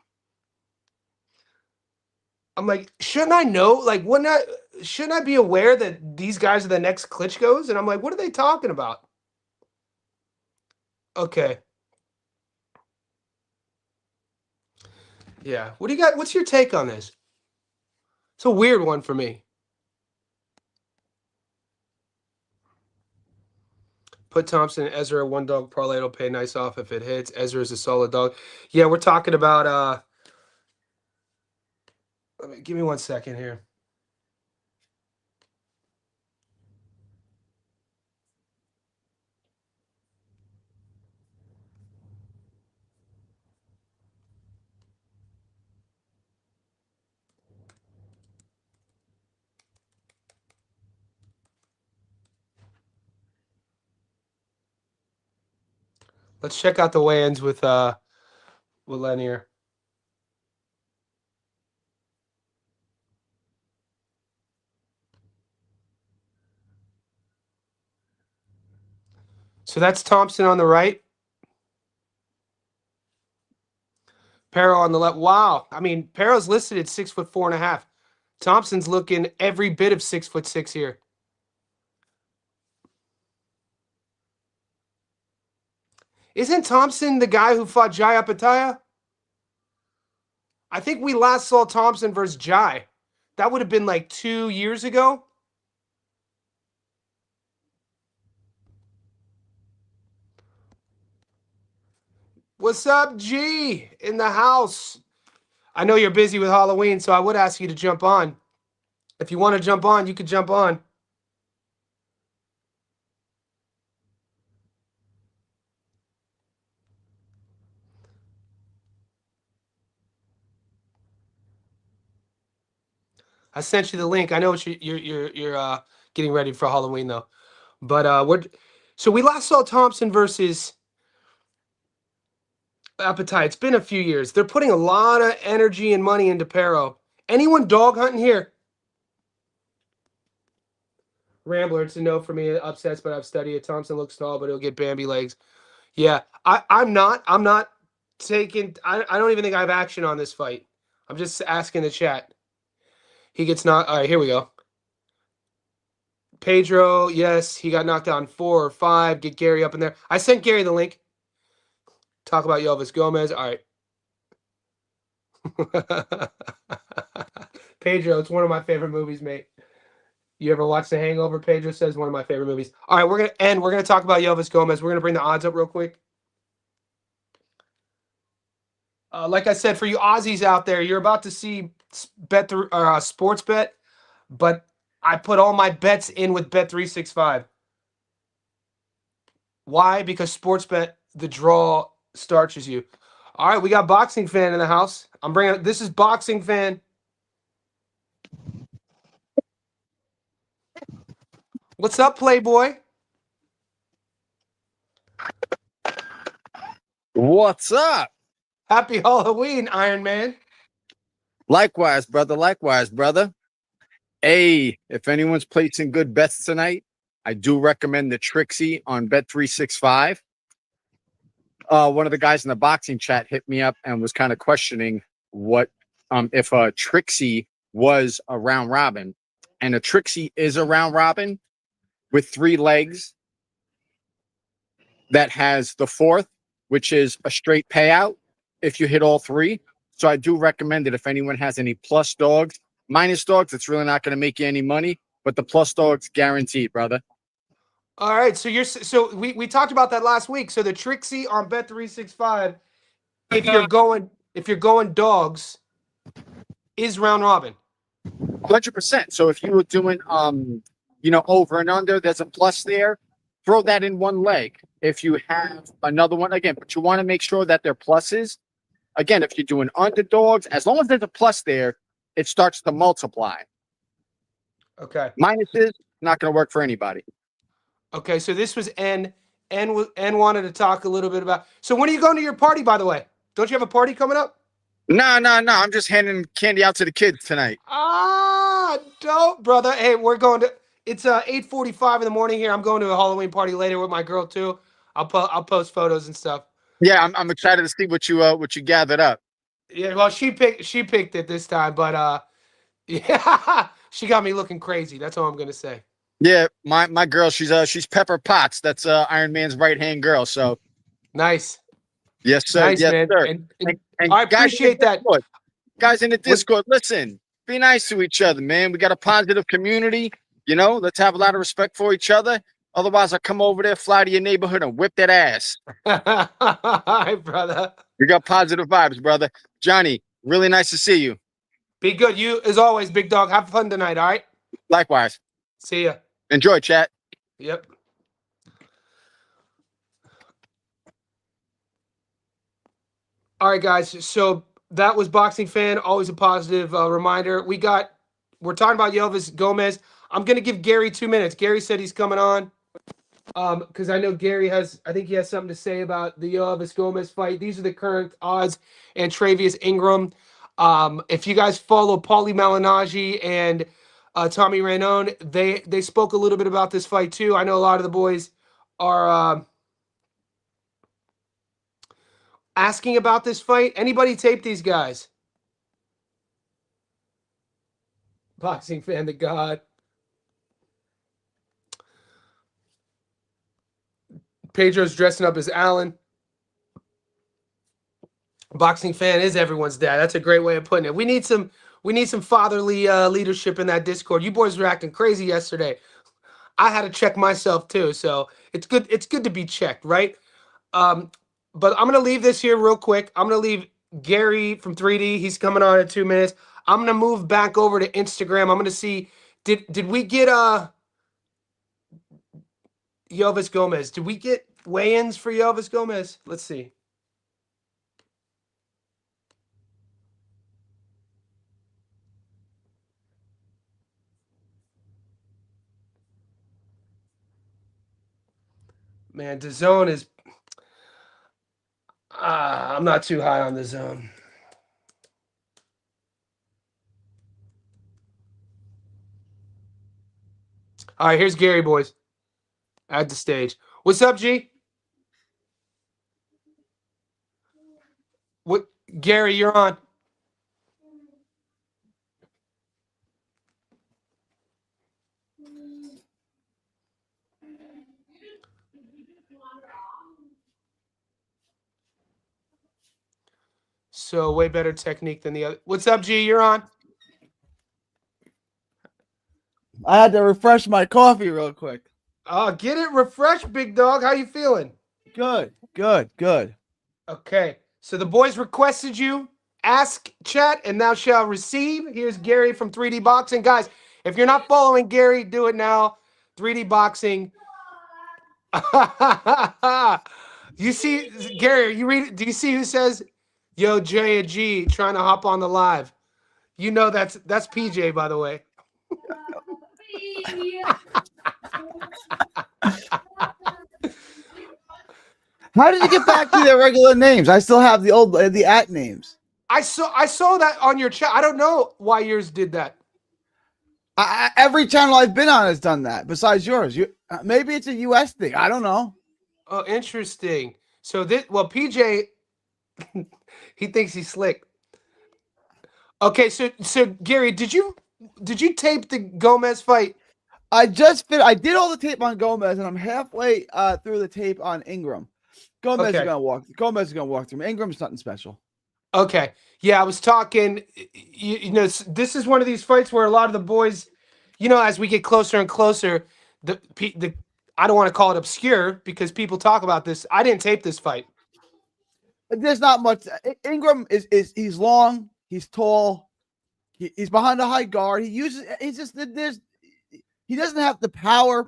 I'm like, shouldn't I know? Like, shouldn't I be aware that these guys are the next Klitschko's? And I'm like, what are they talking about? Okay. Yeah. What do you got? What's your take on this? It's a weird one for me. Put Thompson and Ezra one dog parlay. It'll pay nice off if it hits. Ezra is a solid dog. Yeah, we're talking about give me 1 second here. Let's check out the weigh-ins with Lanier. So that's Thompson on the right. Perro on the left. Wow. I mean, Perro's listed at 6'4.5". Thompson's looking every bit of 6'6" here. Isn't Thompson the guy who fought Jai Apataya? I think we last saw Thompson versus Jai. That would have been like 2 years ago. What's up, G? In the house. I know you're busy with Halloween, so I would ask you to jump on. If you want to jump on, you could jump on. I sent you the link. I know what you're getting ready for Halloween though. But we last saw Thompson versus Appetite. It's been a few years. They're putting a lot of energy and money into Perro. Anyone dog hunting here? Rambler, it's a no for me. It upsets, but I've studied it. Thompson looks tall, but he'll get Bambi legs. Yeah, I'm not taking. I don't even think I have action on this fight. I'm just asking the chat. He gets knocked. All right, here we go. Pedro, yes, he got knocked down 4 or 5. Get Gary up in there. I sent Gary the link. Talk about Yovis Gomez. All right. Pedro, it's one of my favorite movies, mate. You ever watch The Hangover? Pedro says one of my favorite movies. All right, we're gonna end. We're gonna talk about Yovis Gomez. We're gonna bring the odds up real quick. Like I said, for you Aussies out there, you're about to see sports bet, but I put all my bets in with Bet365. Why? Because sports bet, the draw starches you. All right, we got Boxing Fan in the house. This is Boxing Fan. What's up, Playboy? What's up? Happy Halloween, Iron Man. Likewise, brother. Likewise, brother. Hey, if anyone's placing good bets tonight, I do recommend the Trixie on Bet365. One of the guys in the boxing chat hit me up and was kind of questioning what if a Trixie was a round robin. And a Trixie is a round robin with 3 legs that has the 4th, which is a straight payout if you hit all 3. So I do recommend it if anyone has any plus dogs. Minus dogs, it's really not going to make you any money, but the plus dogs guaranteed, brother. All right, so we talked about that last week. So the Trixie on Bet365, if you're going dogs, is round robin. 100%. So if you were doing over and under, there's a plus there. Throw that in one leg. If you have another one, again, but you want to make sure that they're pluses. Again, if you're doing underdogs, as long as there's a plus there, it starts to multiply. Okay. Minuses, not going to work for anybody. Okay, so this was N. N wanted to talk a little bit about. So when are you going to your party, by the way? Don't you have a party coming up? No. I'm just handing candy out to the kids tonight. Ah, dope, brother. Hey, we're going to. It's 8:45 in the morning here. I'm going to a Halloween party later with my girl too. I'll post photos and stuff. Yeah, I'm excited to see what you gathered up. Yeah, well, she picked it this time, but yeah, she got me looking crazy. That's all I'm gonna say. Yeah, my girl, she's Pepper Potts. That's Iron Man's right-hand girl. So nice. Yes, sir. Nice, yes, man. sir. And I appreciate that. Guys in the Discord, listen, be nice to each other, man. We got a positive community. Let's have a lot of respect for each other. Otherwise, I'll come over there, fly to your neighborhood, and whip that ass. Hi, brother. You got positive vibes, brother. Johnny, really nice to see you. Be good. You, as always, big dog. Have fun tonight, all right? Likewise. See ya. Enjoy, chat. Yep. All right, guys. So that was Boxing Fan. Always a positive reminder. We're talking about Yovis Gomez. I'm going to give Gary 2 minutes. Gary said he's coming on. Because I know Gary has, I think he has something to say about the Elvis Gomez fight. These are the current odds and Travius Ingram. If you guys follow Paulie Malignaggi and Tommy Rainone, they spoke a little bit about this fight too. I know a lot of the boys are asking about this fight. Anybody tape these guys? Boxing fan to God. Pedro's dressing up as Alan. Boxing fan is everyone's dad. That's a great way of putting it. We need some fatherly leadership in that Discord. You boys were acting crazy yesterday. I had to check myself too, so it's good. It's good to be checked, right? Um, but I'm gonna leave this here real quick. I'm gonna leave Gary from 3D. He's coming on in 2 minutes. I'm gonna move back over to Instagram. I'm gonna see. Did we get Yovis Gomez? Did we get weigh-ins for Yovis Gomez? Let's see. Man, the zone is. I'm not too high on the zone. All right, here's Gary, boys, at the stage. What's up, G? What, Gary? You're on. So way better technique than the other. What's up, G? You're on. I had to refresh my coffee real quick. Get it refreshed, big dog. How you feeling? Good, good, good. Okay. So the boys requested you. Ask chat and thou shall receive. Here's Gary from 3D Boxing. Guys, if you're not following Gary, do it now. 3D Boxing. You see, Gary, you read it? Do you see who says, yo, J and G trying to hop on the live? You know that's PJ, by the way. How did you get back to their regular names? I still have the at names. I saw that on your chat. I don't know why yours did that. Every channel I've been on has done that. Besides yours, maybe it's a U.S. thing. I don't know. Oh, interesting. So this, well, PJ, he thinks he's slick. Okay, so Gary, did you tape the Gomez fight? I did all the tape on Gomez, and I'm halfway through the tape on Ingram. Gomez is Okay. gonna walk. Gomez is gonna walk through. Ingram's nothing special. Okay. Yeah, I was talking. This is one of these fights where a lot of the boys, as we get closer and closer, the I don't want to call it obscure because people talk about this. I didn't tape this fight. There's not much. Ingram is he's long. He's tall. He's behind a high guard. He doesn't have the power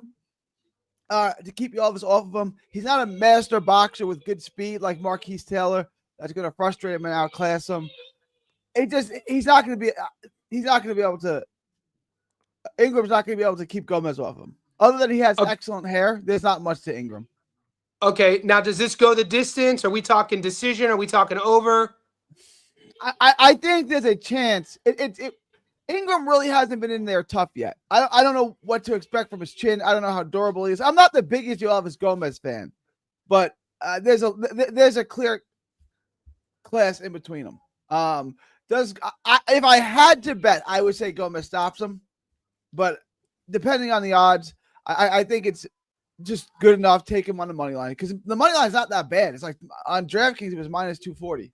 to keep Elvis off of him. He's not a master boxer with good speed like Marquise Taylor. That's going to frustrate him and outclass him. He's not going to be able to. Ingram's not going to be able to keep Gomez off him. Other than he has excellent hair, there's not much to Ingram. Okay, now does this go the distance? Are we talking decision? Are we talking over? I think there's a chance. Ingram really hasn't been in there tough yet. I don't know what to expect from his chin. I don't know how durable he is. I'm not the biggest Elvis Gomez fan, but there's a clear class in between them. If I had to bet, I would say Gomez stops him, but depending on the odds, I think it's just good enough. Take him on the money line because the money line is not that bad. It's like on DraftKings it was minus 240.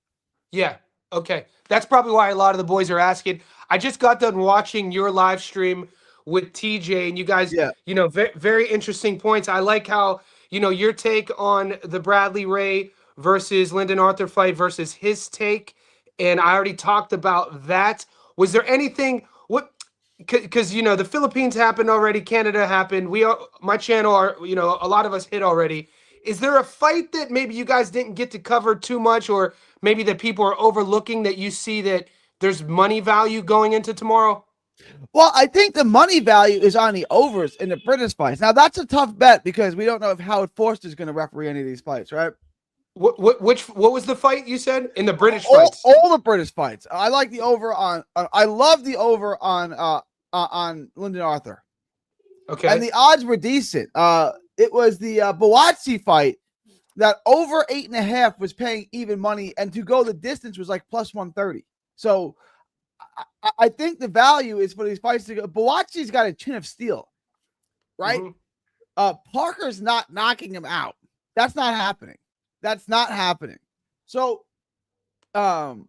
Yeah. Okay. That's probably why a lot of the boys are asking. I just got done watching your live stream with TJ, and you guys, very interesting points. I like how, your take on the Bradley Ray versus Lyndon Arthur fight versus his take. And I already talked about that. Was there anything, because, the Philippines happened already, Canada happened. My channel are, a lot of us hit already. Is there a fight that maybe you guys didn't get to cover too much, or maybe that people are overlooking that you see that there's money value going into tomorrow? Well, I think the money value is on the overs in the British fights. Now that's a tough bet because we don't know if Howard Forster is going to referee any of these fights, right? What was the fight you said in the British all, fights? all the British fights. I like the over on. I love the over on Lyndon Arthur, Okay. and the odds were decent. It was the Buatsi fight that over 8.5 was paying even money, and to go the distance was like plus 130. So I think the value is for these fights to go. Buatsi's got a chin of steel, right? Mhm. Parker's not knocking him out. That's not happening. That's not happening. So, then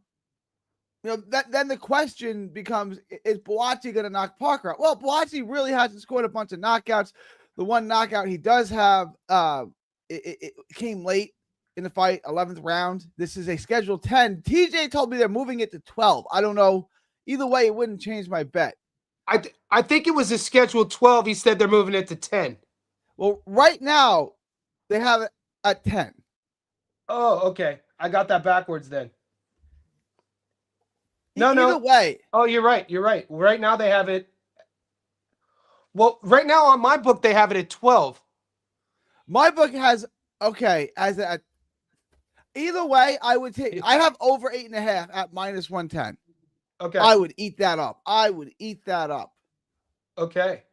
the question becomes: is Buatsi going to knock Parker out? Well, Buatsi really hasn't scored a bunch of knockouts. The one knockout he does have, it came late in the fight, 11th round. This is a scheduled 10. TJ told me they're moving it to 12. I don't know. Either way, it wouldn't change my bet. I think it was a scheduled 12. He said they're moving it to 10. Well, right now they have it at 10. Oh, okay. I got that backwards then. Either way. Oh, you're right. You're right. Right now they have it. Well, right now on my book they have it at 12. My book has as a either way, I would take I have over 8.5 at minus 110. Okay. I would eat that up. Okay.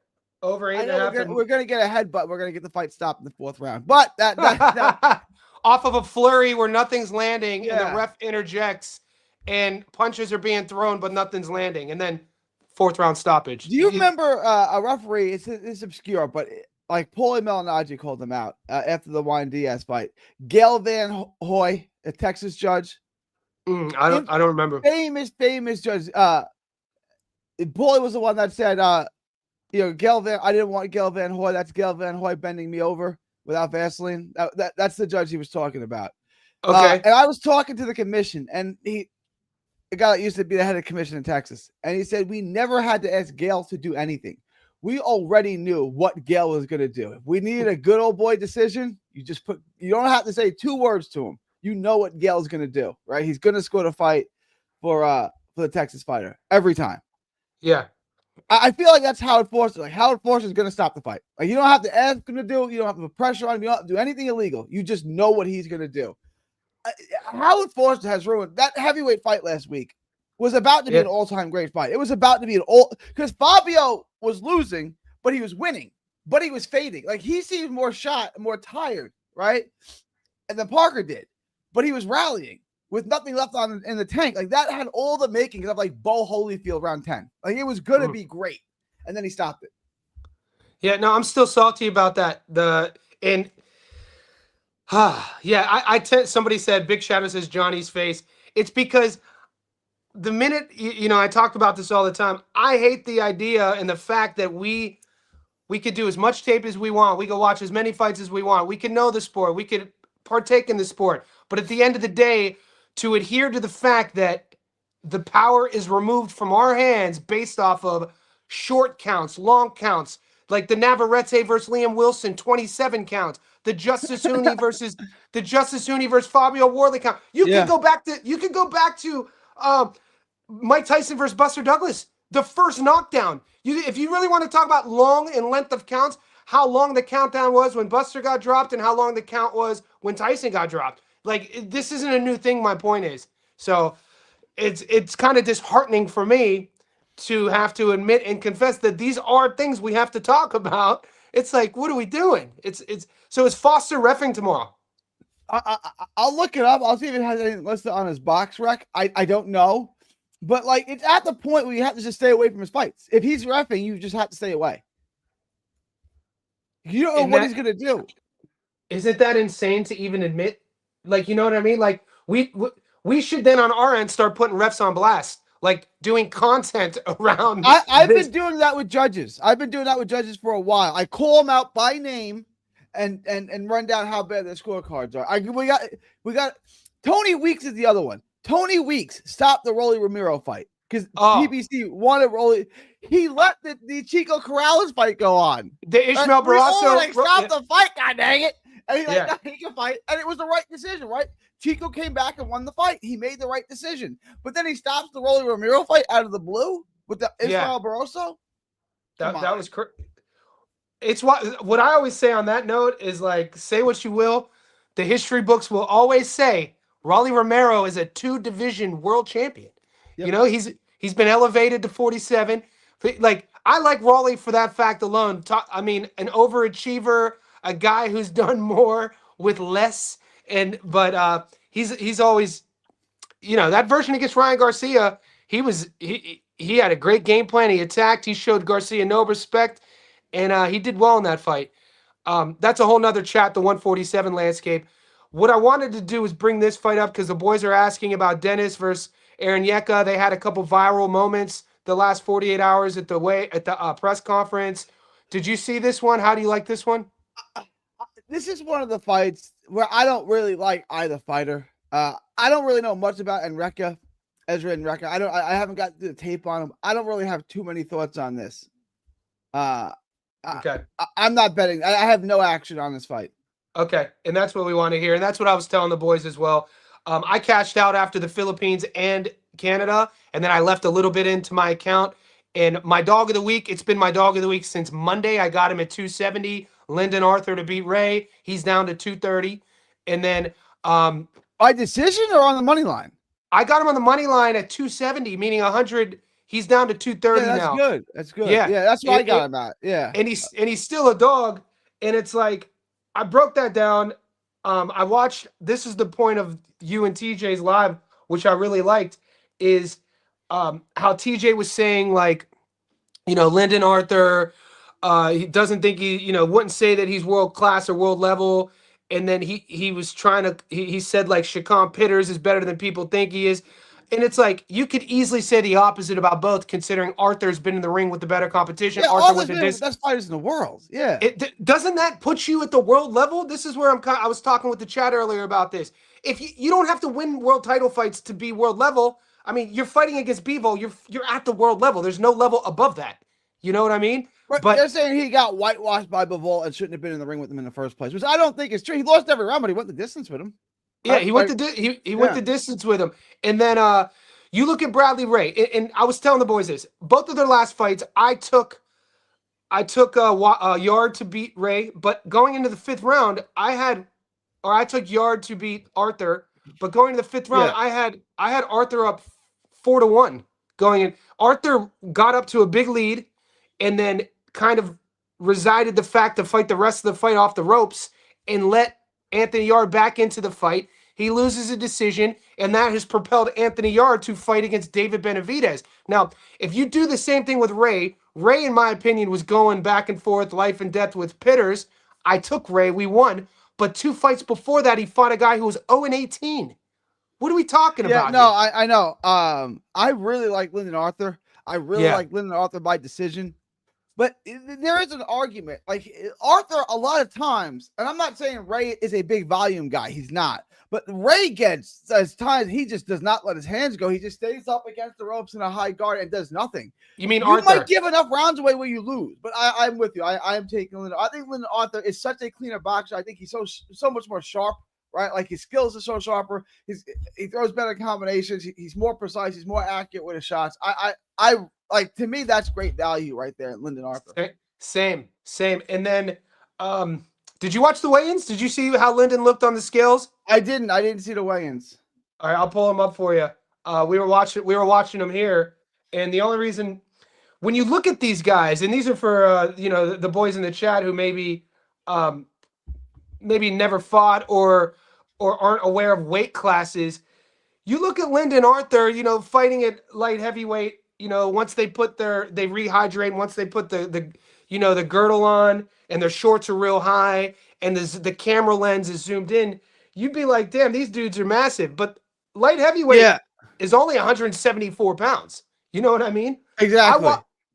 Over I 8.5. know we're gonna get a headbutt. We're gonna get the fight stopped in the 4th round. But that off of a flurry where nothing's landing and Yeah. the ref interjects and punches are being thrown but nothing's landing, and then 4th round stoppage. Do you remember a referee? It's obscure, but like Paulie Malignaggi called him out after the Juan Diaz fight. Gail Van Hoy, a Texas judge. I don't remember. Famous judge. Paulie was the one that said, Gail Van. I didn't want Gail Van Hoy. That's Gail Van Hoy bending me over without Vaseline. That's the judge he was talking about. Okay. And I was talking to the commission, and the guy that used to be the head of commission in Texas, and he said we never had to ask Gail to do anything. We already knew what Gail was going to do. If we needed a good old boy decision, you don't have to say 2 words to him. You know what Gail's going to do, right? He's going to score the fight for the Texas fighter every time. Yeah. I feel like that's Howard Forster. Like Howard Forster is going to stop the fight. Like you don't have to ask him to do it. You don't have to put pressure on him. You don't have to do anything illegal. You just know what he's going to do. Howard Forster has ruined that heavyweight fight last week. Was about to be an all-time great fight. It was about to be because Fabio was losing, but he was winning, but he was fading. Like he seemed more shot, more tired, right? And then Parker did, but he was rallying with nothing left in the tank. Like that had all the makings of like Bo Holyfield round 10. Like it was going to be great, and then he stopped it. Yeah, no, I'm still salty about that. Somebody said Big Shadow says Johnny's face. It's because the minute I talk about this all the time. I hate the idea and the fact that we could do as much tape as we want. We could watch as many fights as we want. We can know the sport. We could partake in the sport. But at the end of the day, to adhere to the fact that the power is removed from our hands based off of short counts, long counts, like the Navarrete versus Liam Wilson, 27 counts. The Justice Huni versus Fabio Wardley count. You could go back to Mike Tyson versus Buster Douglas, the first knockdown. If you really want to talk about long and length of counts, how long the countdown was when Buster got dropped and how long the count was when Tyson got dropped. Like this isn't a new thing. My point is, so it's kind of disheartening for me to have to admit and confess that these are things we have to talk about. It's like, what are we doing? So is Foster reffing tomorrow? I'll look it up. I'll see if it has anything listed on his box rec. I don't know. But like it's at the point where you have to just stay away from his fights. If he's reffing, you just have to stay away. You don't know what he's gonna do. Isn't that insane to even admit? Like, you know what I mean? Like we should then on our end start putting refs on blast, like doing content around. I've been doing that with judges. I've been doing that with judges for a while. I call them out by name and run down how bad their scorecards are. We got Tony Weeks is the other one. Tony Weeks stopped the Rolly Romero fight because PBC wanted Rolly. He let the Chico Corrales fight go on. The Ishmael Barrasso. Stop the fight, god dang it. And he's like, no, he can fight. And it was the right decision, right? Chico came back and won the fight. He made the right decision. But then he stops the Rolly Romero fight out of the blue. with the Yeah, Israel Barroso. Come that on. was it's what I always say on that note is like, say what you will, the history books will always say Raleigh Romero is a 2 division world champion. You Yep. know, he's been elevated to 47. Like, I like Raleigh for that fact alone. I mean, an overachiever, a guy who's done more with less, but he's always, that version against Ryan Garcia, he had a great game plan. He attacked. He showed Garcia no respect, and he did well in that fight. That's a whole nother chat. The 147 landscape. What I wanted to do is bring this fight up because the boys are asking about Dennis versus Aaron Yeka. They had a couple viral moments the last 48 hours at the press conference. Did you see this one? How do you like this one? This is one of the fights where I don't really like either fighter. I don't really know much about Ezra Enreka. I haven't got the tape on him. I don't really have too many thoughts on this. Uh, Okay. I'm not betting. I have no action on this fight. Okay, and that's what we want to hear, and that's what I was telling the boys as well. I cashed out after the Philippines and Canada, and then I left a little bit into my account. And my dog of the week, it's been my dog of the week since Monday. I got him at 270. Lyndon Arthur to beat Ray. He's down to 230. And then By decision or on the money line? I got him on the money line at 270, meaning 100. He's down to 230 Yeah, that's now. good. That's good. Yeah, Yeah, that's what I got him at. Yeah, and he's still a dog, and it's like I broke that down. I watched. This is the point of you and TJ's live, which I really liked, is how TJ was saying, like, Lyndon Arthur, he doesn't think wouldn't say that he's world class or world level, and then he was trying to he said like Shaquan Pitters is better than people think he is. And it's like you could easily say the opposite about both, considering Arthur's been in the ring with the better competition. yeah. Arthur All with this the been the best fighters in the world. Yeah. doesn't that put you at the world level? This is where I was talking with the chat earlier about this. If you don't have to win world title fights to be world level, I mean, you're fighting against Bevo. You're at the world level. There's no level above that. You know what I mean? But But they're saying he got whitewashed by Bivol and shouldn't have been in the ring with him in the first place, which I don't think is true. He lost every round, but he went the distance with him. yeah, he went he went Yeah. the distance with him. And then you look at Bradley Ray, and I was telling the boys this. Both of their last fights, I took a Yard to beat Ray, but going into the fifth round, I took Yard to beat Arthur, but going to the fifth round, Yeah. I had Arthur up 4-1 going in. Arthur got up to a big lead, and then kind of resided the fact to fight the rest of the fight off the ropes and let Anthony Yard back into the fight. He loses a decision, and that has propelled Anthony Yard to fight against David Benavidez. Now, if you do the same thing with Ray, in my opinion, was going back and forth, life and death with Pitters. I took Ray, we won. But 2 fights before that, he fought a guy who was 0-18. What are we talking Yeah, about no, here? I know. I really like Lyndon Arthur. I really Yeah. like Lyndon Arthur by decision. But there is an argument. Like Arthur, a lot of times, and I'm not saying Ray is a big volume guy. He's not. But Ray gets as times he just does not let his hands go. He just stays up against the ropes in a high guard and does nothing. You mean You Arthur? might give enough rounds away where you lose, but I'm with you. I am taking Lyndon. I think Lyndon Arthur is such a cleaner boxer. I think he's so much more sharp, right? Like his skills are so sharper. He throws better combinations. He's more precise. He's more accurate with his shots. I like, to me, that's great value right there, Lyndon Arthur. Same. And then, did you watch the weigh-ins? Did you see how Lyndon looked on the scales? I didn't see the weigh-ins. All right, I'll pull them up for you. We were watching them here, and the only reason, when you look at these guys, and these are for the boys in the chat who maybe never fought or aren't aware of weight classes. You look at Lyndon Arthur, fighting at light heavyweight. Once they rehydrate, once they put the girdle on and their shorts are real high and the camera lens is zoomed in, you'd be like, damn, these dudes are massive. But light heavyweight is only 174 pounds. You know what I mean? Exactly.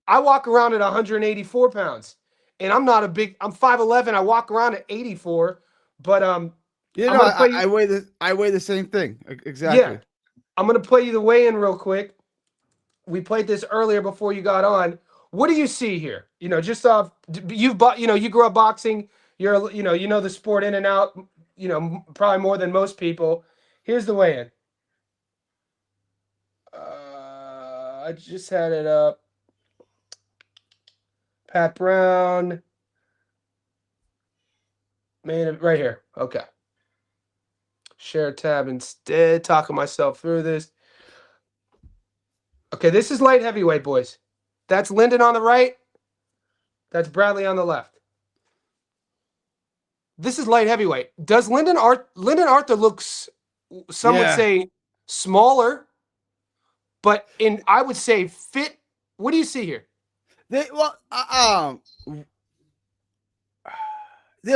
I walk around at 184 pounds, and I'm 5'11". I walk around at 84, but I weigh the same thing. Exactly. yeah, I'm gonna play you the weigh-in real quick. We played this earlier before you got on. What do you see here? Just off, you grew up boxing. You're the sport in and out. Probably more than most people. Here's the weigh-in. I just had it up. Pat Brown. Man, right here. Okay. Share tab instead. Talking myself through this. Okay, this is light heavyweight, boys. That's Lyndon on the right. That's Bradley on the left. This is light heavyweight. Does Lyndon Arthur looks, some would Yeah. say, smaller, but in I would say fit. What do you see here? They're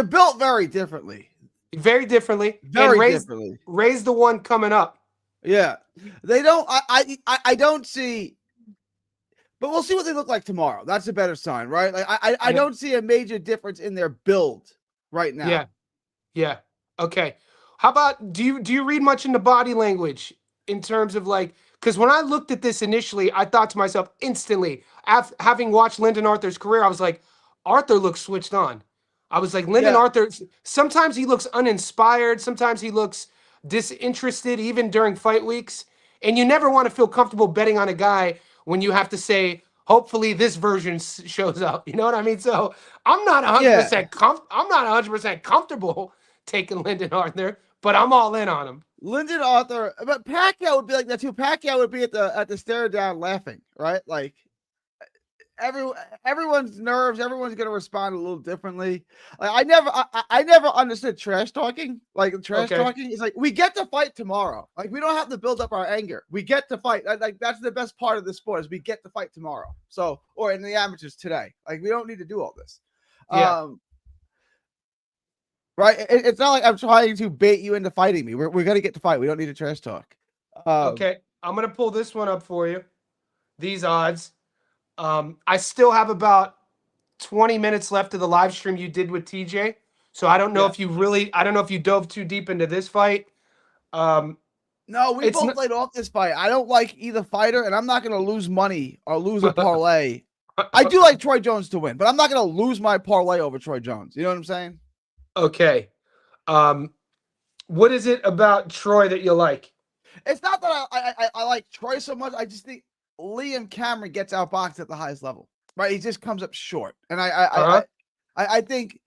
built very differently. Very differently. And Very differently. Ray's the one coming up. Yeah. They don't I don't see, but we'll see what they look like tomorrow. That's a better sign, right? Like I Yeah. don't see a major difference in their build right now. Yeah. Yeah. Okay. How about do you read much into body language in terms of like, because when I looked at this initially, I thought to myself instantly, having watched Lyndon Arthur's career, I was like, Arthur looks switched on. I was like, Lyndon Yeah. Arthur, sometimes he looks uninspired, sometimes he looks disinterested, even during fight weeks. And you never want to feel comfortable betting on a guy when you have to say, hopefully this version shows up. You know what I mean? So I'm not 100% I'm not 100% comfortable taking Lyndon Arthur, but I'm all in on him. Lyndon Arthur, but Pacquiao would be like that too. Pacquiao would be at the stare down laughing, right? Like everyone's nerves, everyone's gonna respond a little differently. Like I never understood trash talking. Like trash talking is like, we get to fight tomorrow. Like we don't have to build up our anger. We get to fight. Like that's the best part of the sport is we get to fight tomorrow. So, or in the amateurs today. Like we don't need to do all this. Yeah. Right. It's not like I'm trying to bait you into fighting me. We're gonna get to fight. We don't need to trash talk. Okay. I'm gonna pull this one up for you. These odds. I still have about 20 minutes left of the live stream you did with TJ. So I don't know if you really, I don't know if you dove too deep into this fight. No, we both played off this fight. I don't like either fighter, and I'm not going to lose money or lose a parlay. I do like Troy Jones to win, but I'm not going to lose my parlay over Troy Jones. You know what I'm saying? Okay. What is it about Troy that you like? It's not that I like Troy so much. I just think Liam Cameron gets outboxed at the highest level, right? He just comes up short, and I think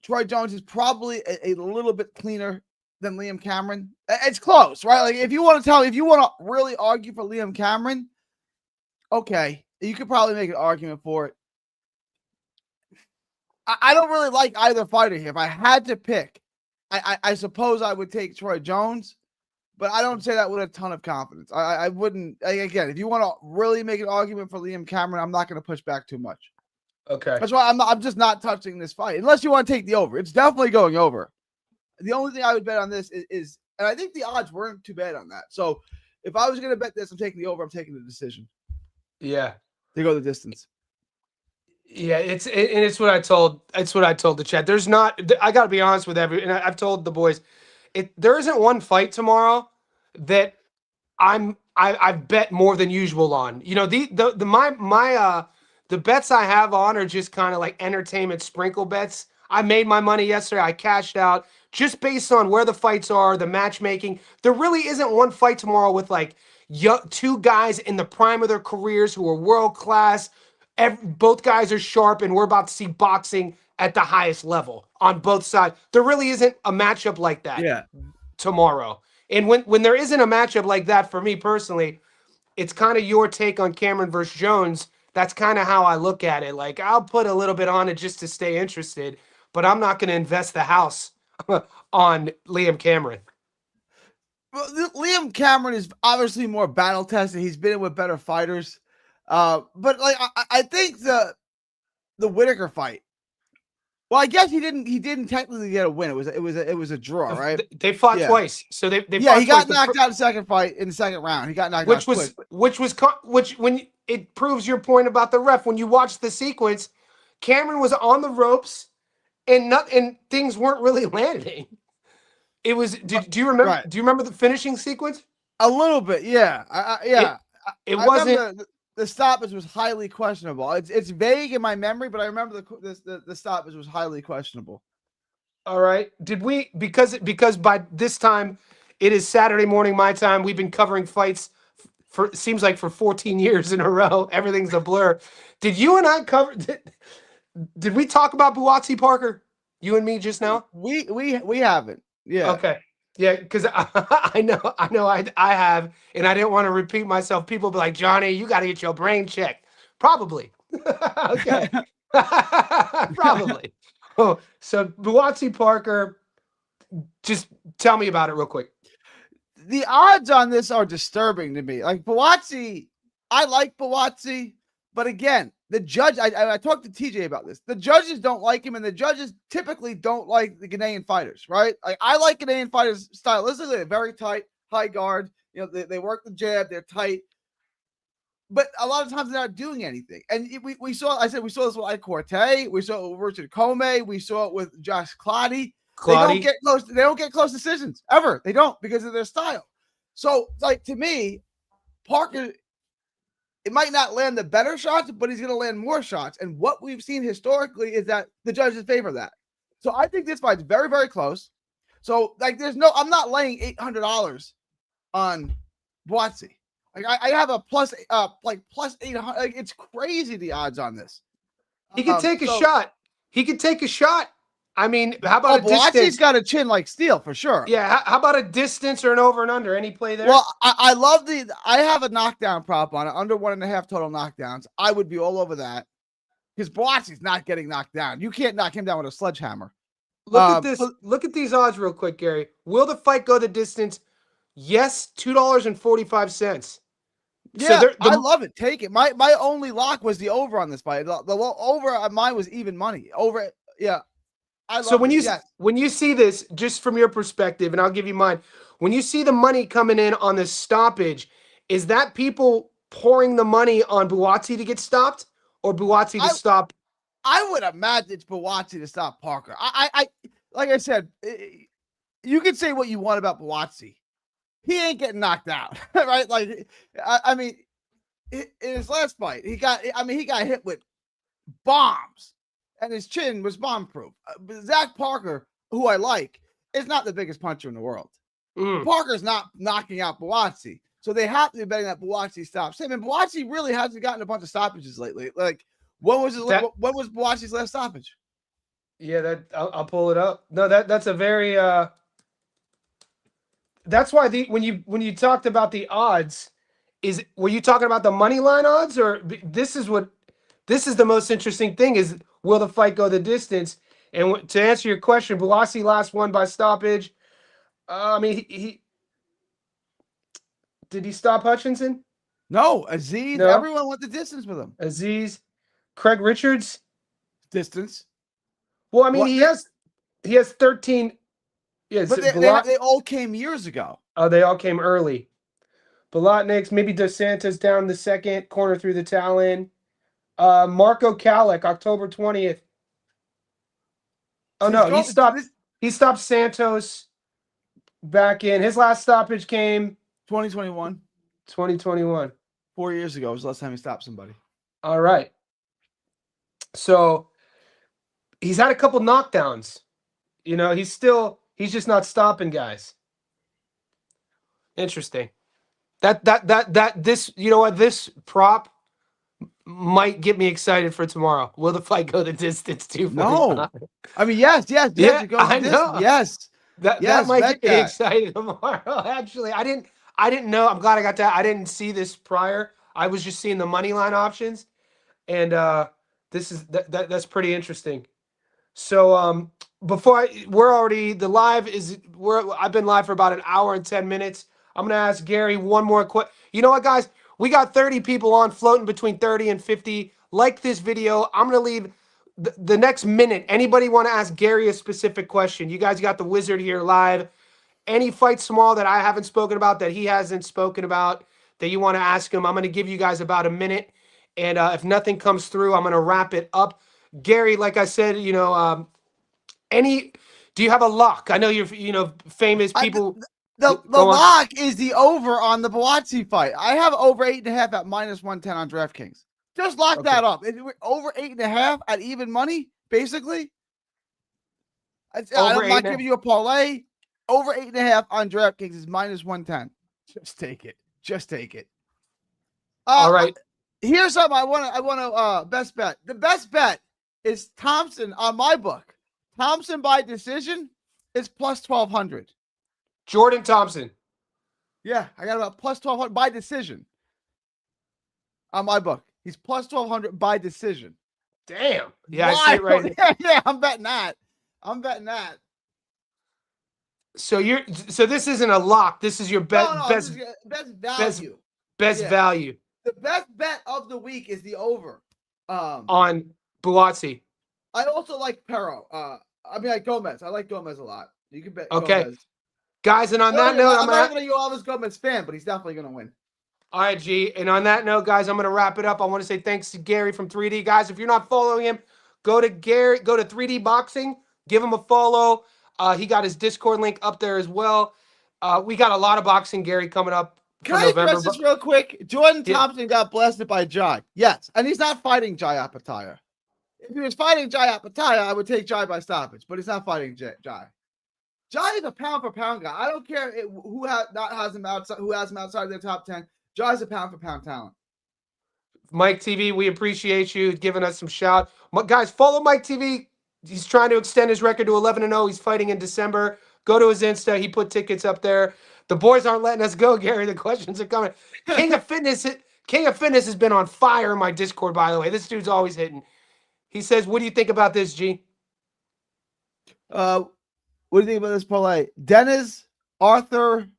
Troy Jones is probably a little bit cleaner than Liam Cameron. It's close, right? Like if you want to really argue for Liam Cameron, okay, you could probably make an argument for it. I don't really like either fighter here. If I had to pick, I suppose I would take Troy Jones. But I don't say that with a ton of confidence. I wouldn't. Again, if you want to really make an argument for Liam Cameron, I'm not going to push back too much. Okay. That's why I'm just not touching this fight unless you want to take the over. It's definitely going over. The only thing I would bet on this is, and I think the odds weren't too bad on that. So if I was going to bet this, I'm taking the over. I'm taking the decision. Yeah. They go the distance. Yeah, it's what I told. It's what I told the chat. There's not. I got to be honest with and I've told the boys. There isn't one fight tomorrow that I've bet more than usual on. You know, the bets I have on are just kind of like entertainment sprinkle bets. I made my money yesterday. I cashed out just based on where the fights are, the matchmaking. There really isn't one fight tomorrow with like two guys in the prime of their careers who are world class. Both guys are sharp, and we're about to see boxing at the highest level on both sides. There really isn't a matchup like that tomorrow. And when there isn't a matchup like that, for me personally, it's kind of your take on Cameron versus Jones. That's kind of how I look at it. Like, I'll put a little bit on it just to stay interested, but I'm not going to invest the house on Liam Cameron. Well, Liam Cameron is obviously more battle tested. He's been in with better fighters. But like I think the Whitaker fight. Well, I guess he didn't technically get a win. It was a draw, right? They fought twice. So they he got twice. knocked out in the second fight in the second round. He got knocked out quick. Which when it proves your point about the ref. When you watch the sequence, Cameron was on the ropes and things weren't really landing. It was. Do you remember? Right. Do you remember the finishing sequence? A little bit, yeah. It wasn't. The stoppage was highly questionable. It's vague in my memory, but I remember the stoppage was highly questionable. All right. Did we because by this time it is Saturday morning my time. We've been covering fights for seems like for 14 years in a row. Everything's a blur. Did you and I cover? Did we talk about Buatsi Parker? You and me just now? We haven't. Yeah. Okay. Yeah, because I have, and I didn't want to repeat myself. People be like, Johnny, you got to get your brain checked. Probably. Okay. Probably. Oh, so Buatsi Parker, just tell me about it real quick. The odds on this are disturbing to me. Like Buatsi, I like Buatsi, but again, the judge. I talked to TJ about this. The judges don't like him, and the judges typically don't like the Ghanaian fighters, right? Like I like Ghanaian fighters stylistically. They're very tight, high guard. You know, they work the jab. They're tight, but a lot of times they're not doing anything. And we saw. I said we saw this with Ike Corte. We saw it with Richard Comey. We saw it with Josh Clotty. They don't get close. They don't get close decisions ever. They don't because of their style. So, like to me, Parker, it might not land the better shots, but he's going to land more shots. And what we've seen historically is that the judges favor that. So I think this fight's very, very close. So, like, I'm not laying $800 on Buatsi. Like, I have a plus 800. Like, it's crazy the odds on this. He could take a shot. He could take a shot. I mean, how about a Buatsi's distance? got a chin like steel for sure. Yeah. How about a distance or an over and under? Any play there? Well, I love I have a knockdown prop on it, under 1.5 total knockdowns. I would be all over that because Buatsi's not getting knocked down. You can't knock him down with a sledgehammer. Look at this. Look at these odds real quick, Gary. Will the fight go the distance? Yes, $2.45. Yeah, so I love it. Take it. My only lock was the over on this fight. The over on mine was even money. Over, yeah. So when you see this, just from your perspective, and I'll give you mine, when you see the money coming in on this stoppage, is that people pouring the money on Buatsi to get stopped or Buatsi to stop? I would imagine it's Buatsi to stop Parker. I like I said, you can say what you want about Buatsi. He ain't getting knocked out, right? Like, I mean, in his last fight, he got hit with bombs. And his chin was bomb-proof. Zach Parker, who I like, is not the biggest puncher in the world. Parker's not knocking out Buatsi. So they have to be betting that Buatsi stops him. And Buatsi really hasn't gotten a bunch of stoppages lately. Like, when was Buatsi's last stoppage? Yeah, I'll pull it up. No, that's a very that's why when you talked about the odds, were you talking about the money line odds, or this is the most interesting thing is, will the fight go the distance? And to answer your question, Buatsi last won by stoppage. I mean, he did he stop Hutchinson? No, Aziz. No. Everyone went the distance with him. Aziz, Craig Richards, distance. Well, I mean, he has 13. Yeah, but they all came years ago. Oh, they all came early. Bolotniks, maybe Dos Santos down the second corner through the Talon. Marco Kalek, October 20th. Oh, no, he stopped Santos back in. His last stoppage came 2021. 2021. 4 years ago was the last time he stopped somebody. All right. So he's had a couple knockdowns. You know, he's just not stopping guys. Interesting. This, you know what, this prop might get me excited for tomorrow. Will the fight go the distance too? No. I mean, yes. Yeah, I know. Yes. That might get me excited tomorrow. Actually, I didn't know. I'm glad I got that. I didn't see this prior. I was just seeing the money line options. And that's pretty interesting. So I've been live for about an hour and 10 minutes. I'm going to ask Gary one more question. You know what, guys? We got 30 people on, floating between 30 and 50. Like this video. I'm going to leave the next minute. Anybody want to ask Gary a specific question? You guys got the wizard here live. Any fight small that I haven't spoken about, that he hasn't spoken about, that you want to ask him, I'm going to give you guys about a minute. And if nothing comes through, I'm going to wrap it up. Gary, like I said, you know, do you have a lock? I know you're, famous people. The lock is the over on the Buatsi fight. I have over 8.5 at -110 on DraftKings. Just lock that up. Over 8.5 at even money, basically. I'm not giving you a parlay. Over 8.5 on DraftKings is -110. Just take it. All right. Here's something I want to best bet. The best bet is Thompson on my book. Thompson by decision is plus 1,200. Jordan Thompson. Yeah, I got about plus 1,200 by decision on my book. He's plus 1,200 by decision. Damn. Yeah, I see it right here. Yeah, I'm betting that. I'm betting that. So this isn't a lock. This is your best value. Best value. The best bet of the week is the over. On Buatsi. I also like Perro. I mean, like Gomez. I like Gomez a lot. You can bet. Okay, Gomez. guys, and on that note, I'm not going to be always Gomez fan, but he's definitely going to win. All right, G. And on that note, guys, I'm going to wrap it up. I want to say thanks to Gary from 3D. Guys, if you're not following him, go to 3D Boxing, give him a follow. He got his Discord link up there as well. We got a lot of boxing, Gary, coming up. Can I address this real quick? Jordan Thompson got blasted by Jai. Yes, and he's not fighting Jai Apataya. If he was fighting Jai Apataya, I would take Jai by stoppage, but he's not fighting Jai. Jai is a pound for pound guy. I don't care who has him outside their top 10. Jai's a pound for pound talent. Mike TV, we appreciate you giving us some shout. Guys, follow Mike TV. He's trying to extend his record to 11-0. He's fighting in December. Go to his Insta. He put tickets up there. The boys aren't letting us go, Gary. The questions are coming. King of Fitness has been on fire in my Discord, by the way. This dude's always hitting. He says, what do you think about this, G? What do you think about this parlay? Dennis, Arthur,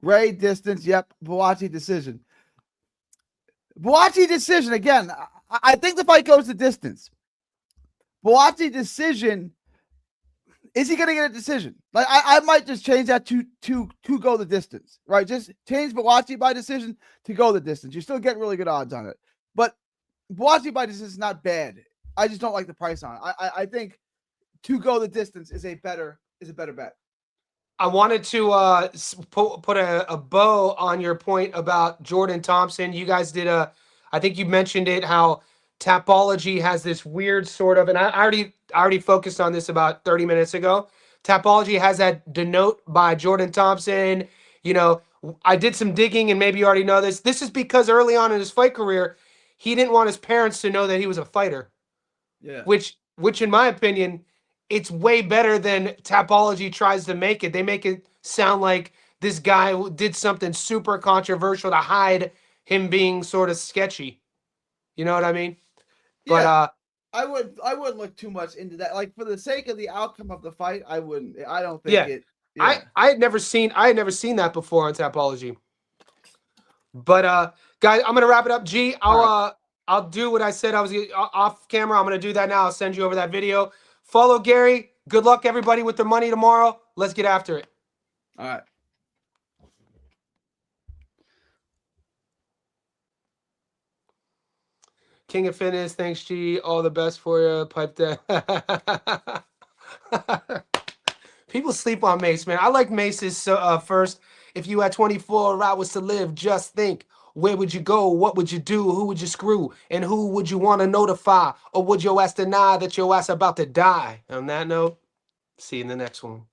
Ray, distance. Yep. Buatsi decision. Buatsi decision. Again, I think the fight goes to distance. Buatsi decision. Is he going to get a decision? Like I might just change that to go the distance, right? Just change Buatsi by decision to go the distance. You still get really good odds on it, but Buatsi by decision is not bad. I just don't like the price on it. I think to go the distance is a better bet. I wanted to put a bow on your point about Jordan Thompson. You guys did I think you mentioned it, how Tapology has this weird sort of, and I already focused on this about 30 minutes ago. Tapology has that denote by Jordan Thompson. You know, I did some digging, and maybe you already know this. This is because early on in his fight career, he didn't want his parents to know that he was a fighter. Yeah. Which in my opinion, it's way better than Tapology tries to make it. They make it sound like this guy did something super controversial to hide him being sort of sketchy. You know what I mean? Yeah, but I wouldn't look too much into that. Like, for the sake of the outcome of the fight, I wouldn't. I don't think it. Yeah. I had never seen that before on Tapology. But guys, I'm gonna wrap it up. G, I'll do what I said I was off camera. I'm gonna do that now. I'll send you over that video. Follow Gary. Good luck, everybody, with their money tomorrow. Let's get after it. All right. King of Fitness, thanks, G. All the best for you. Pipe down. People sleep on Mace, man. I like Mace's first. If you had 24 hours to live, just think. Where would you go? What would you do? Who would you screw? And who would you want to notify? Or would your ass deny that your ass about to die? On that note, see you in the next one.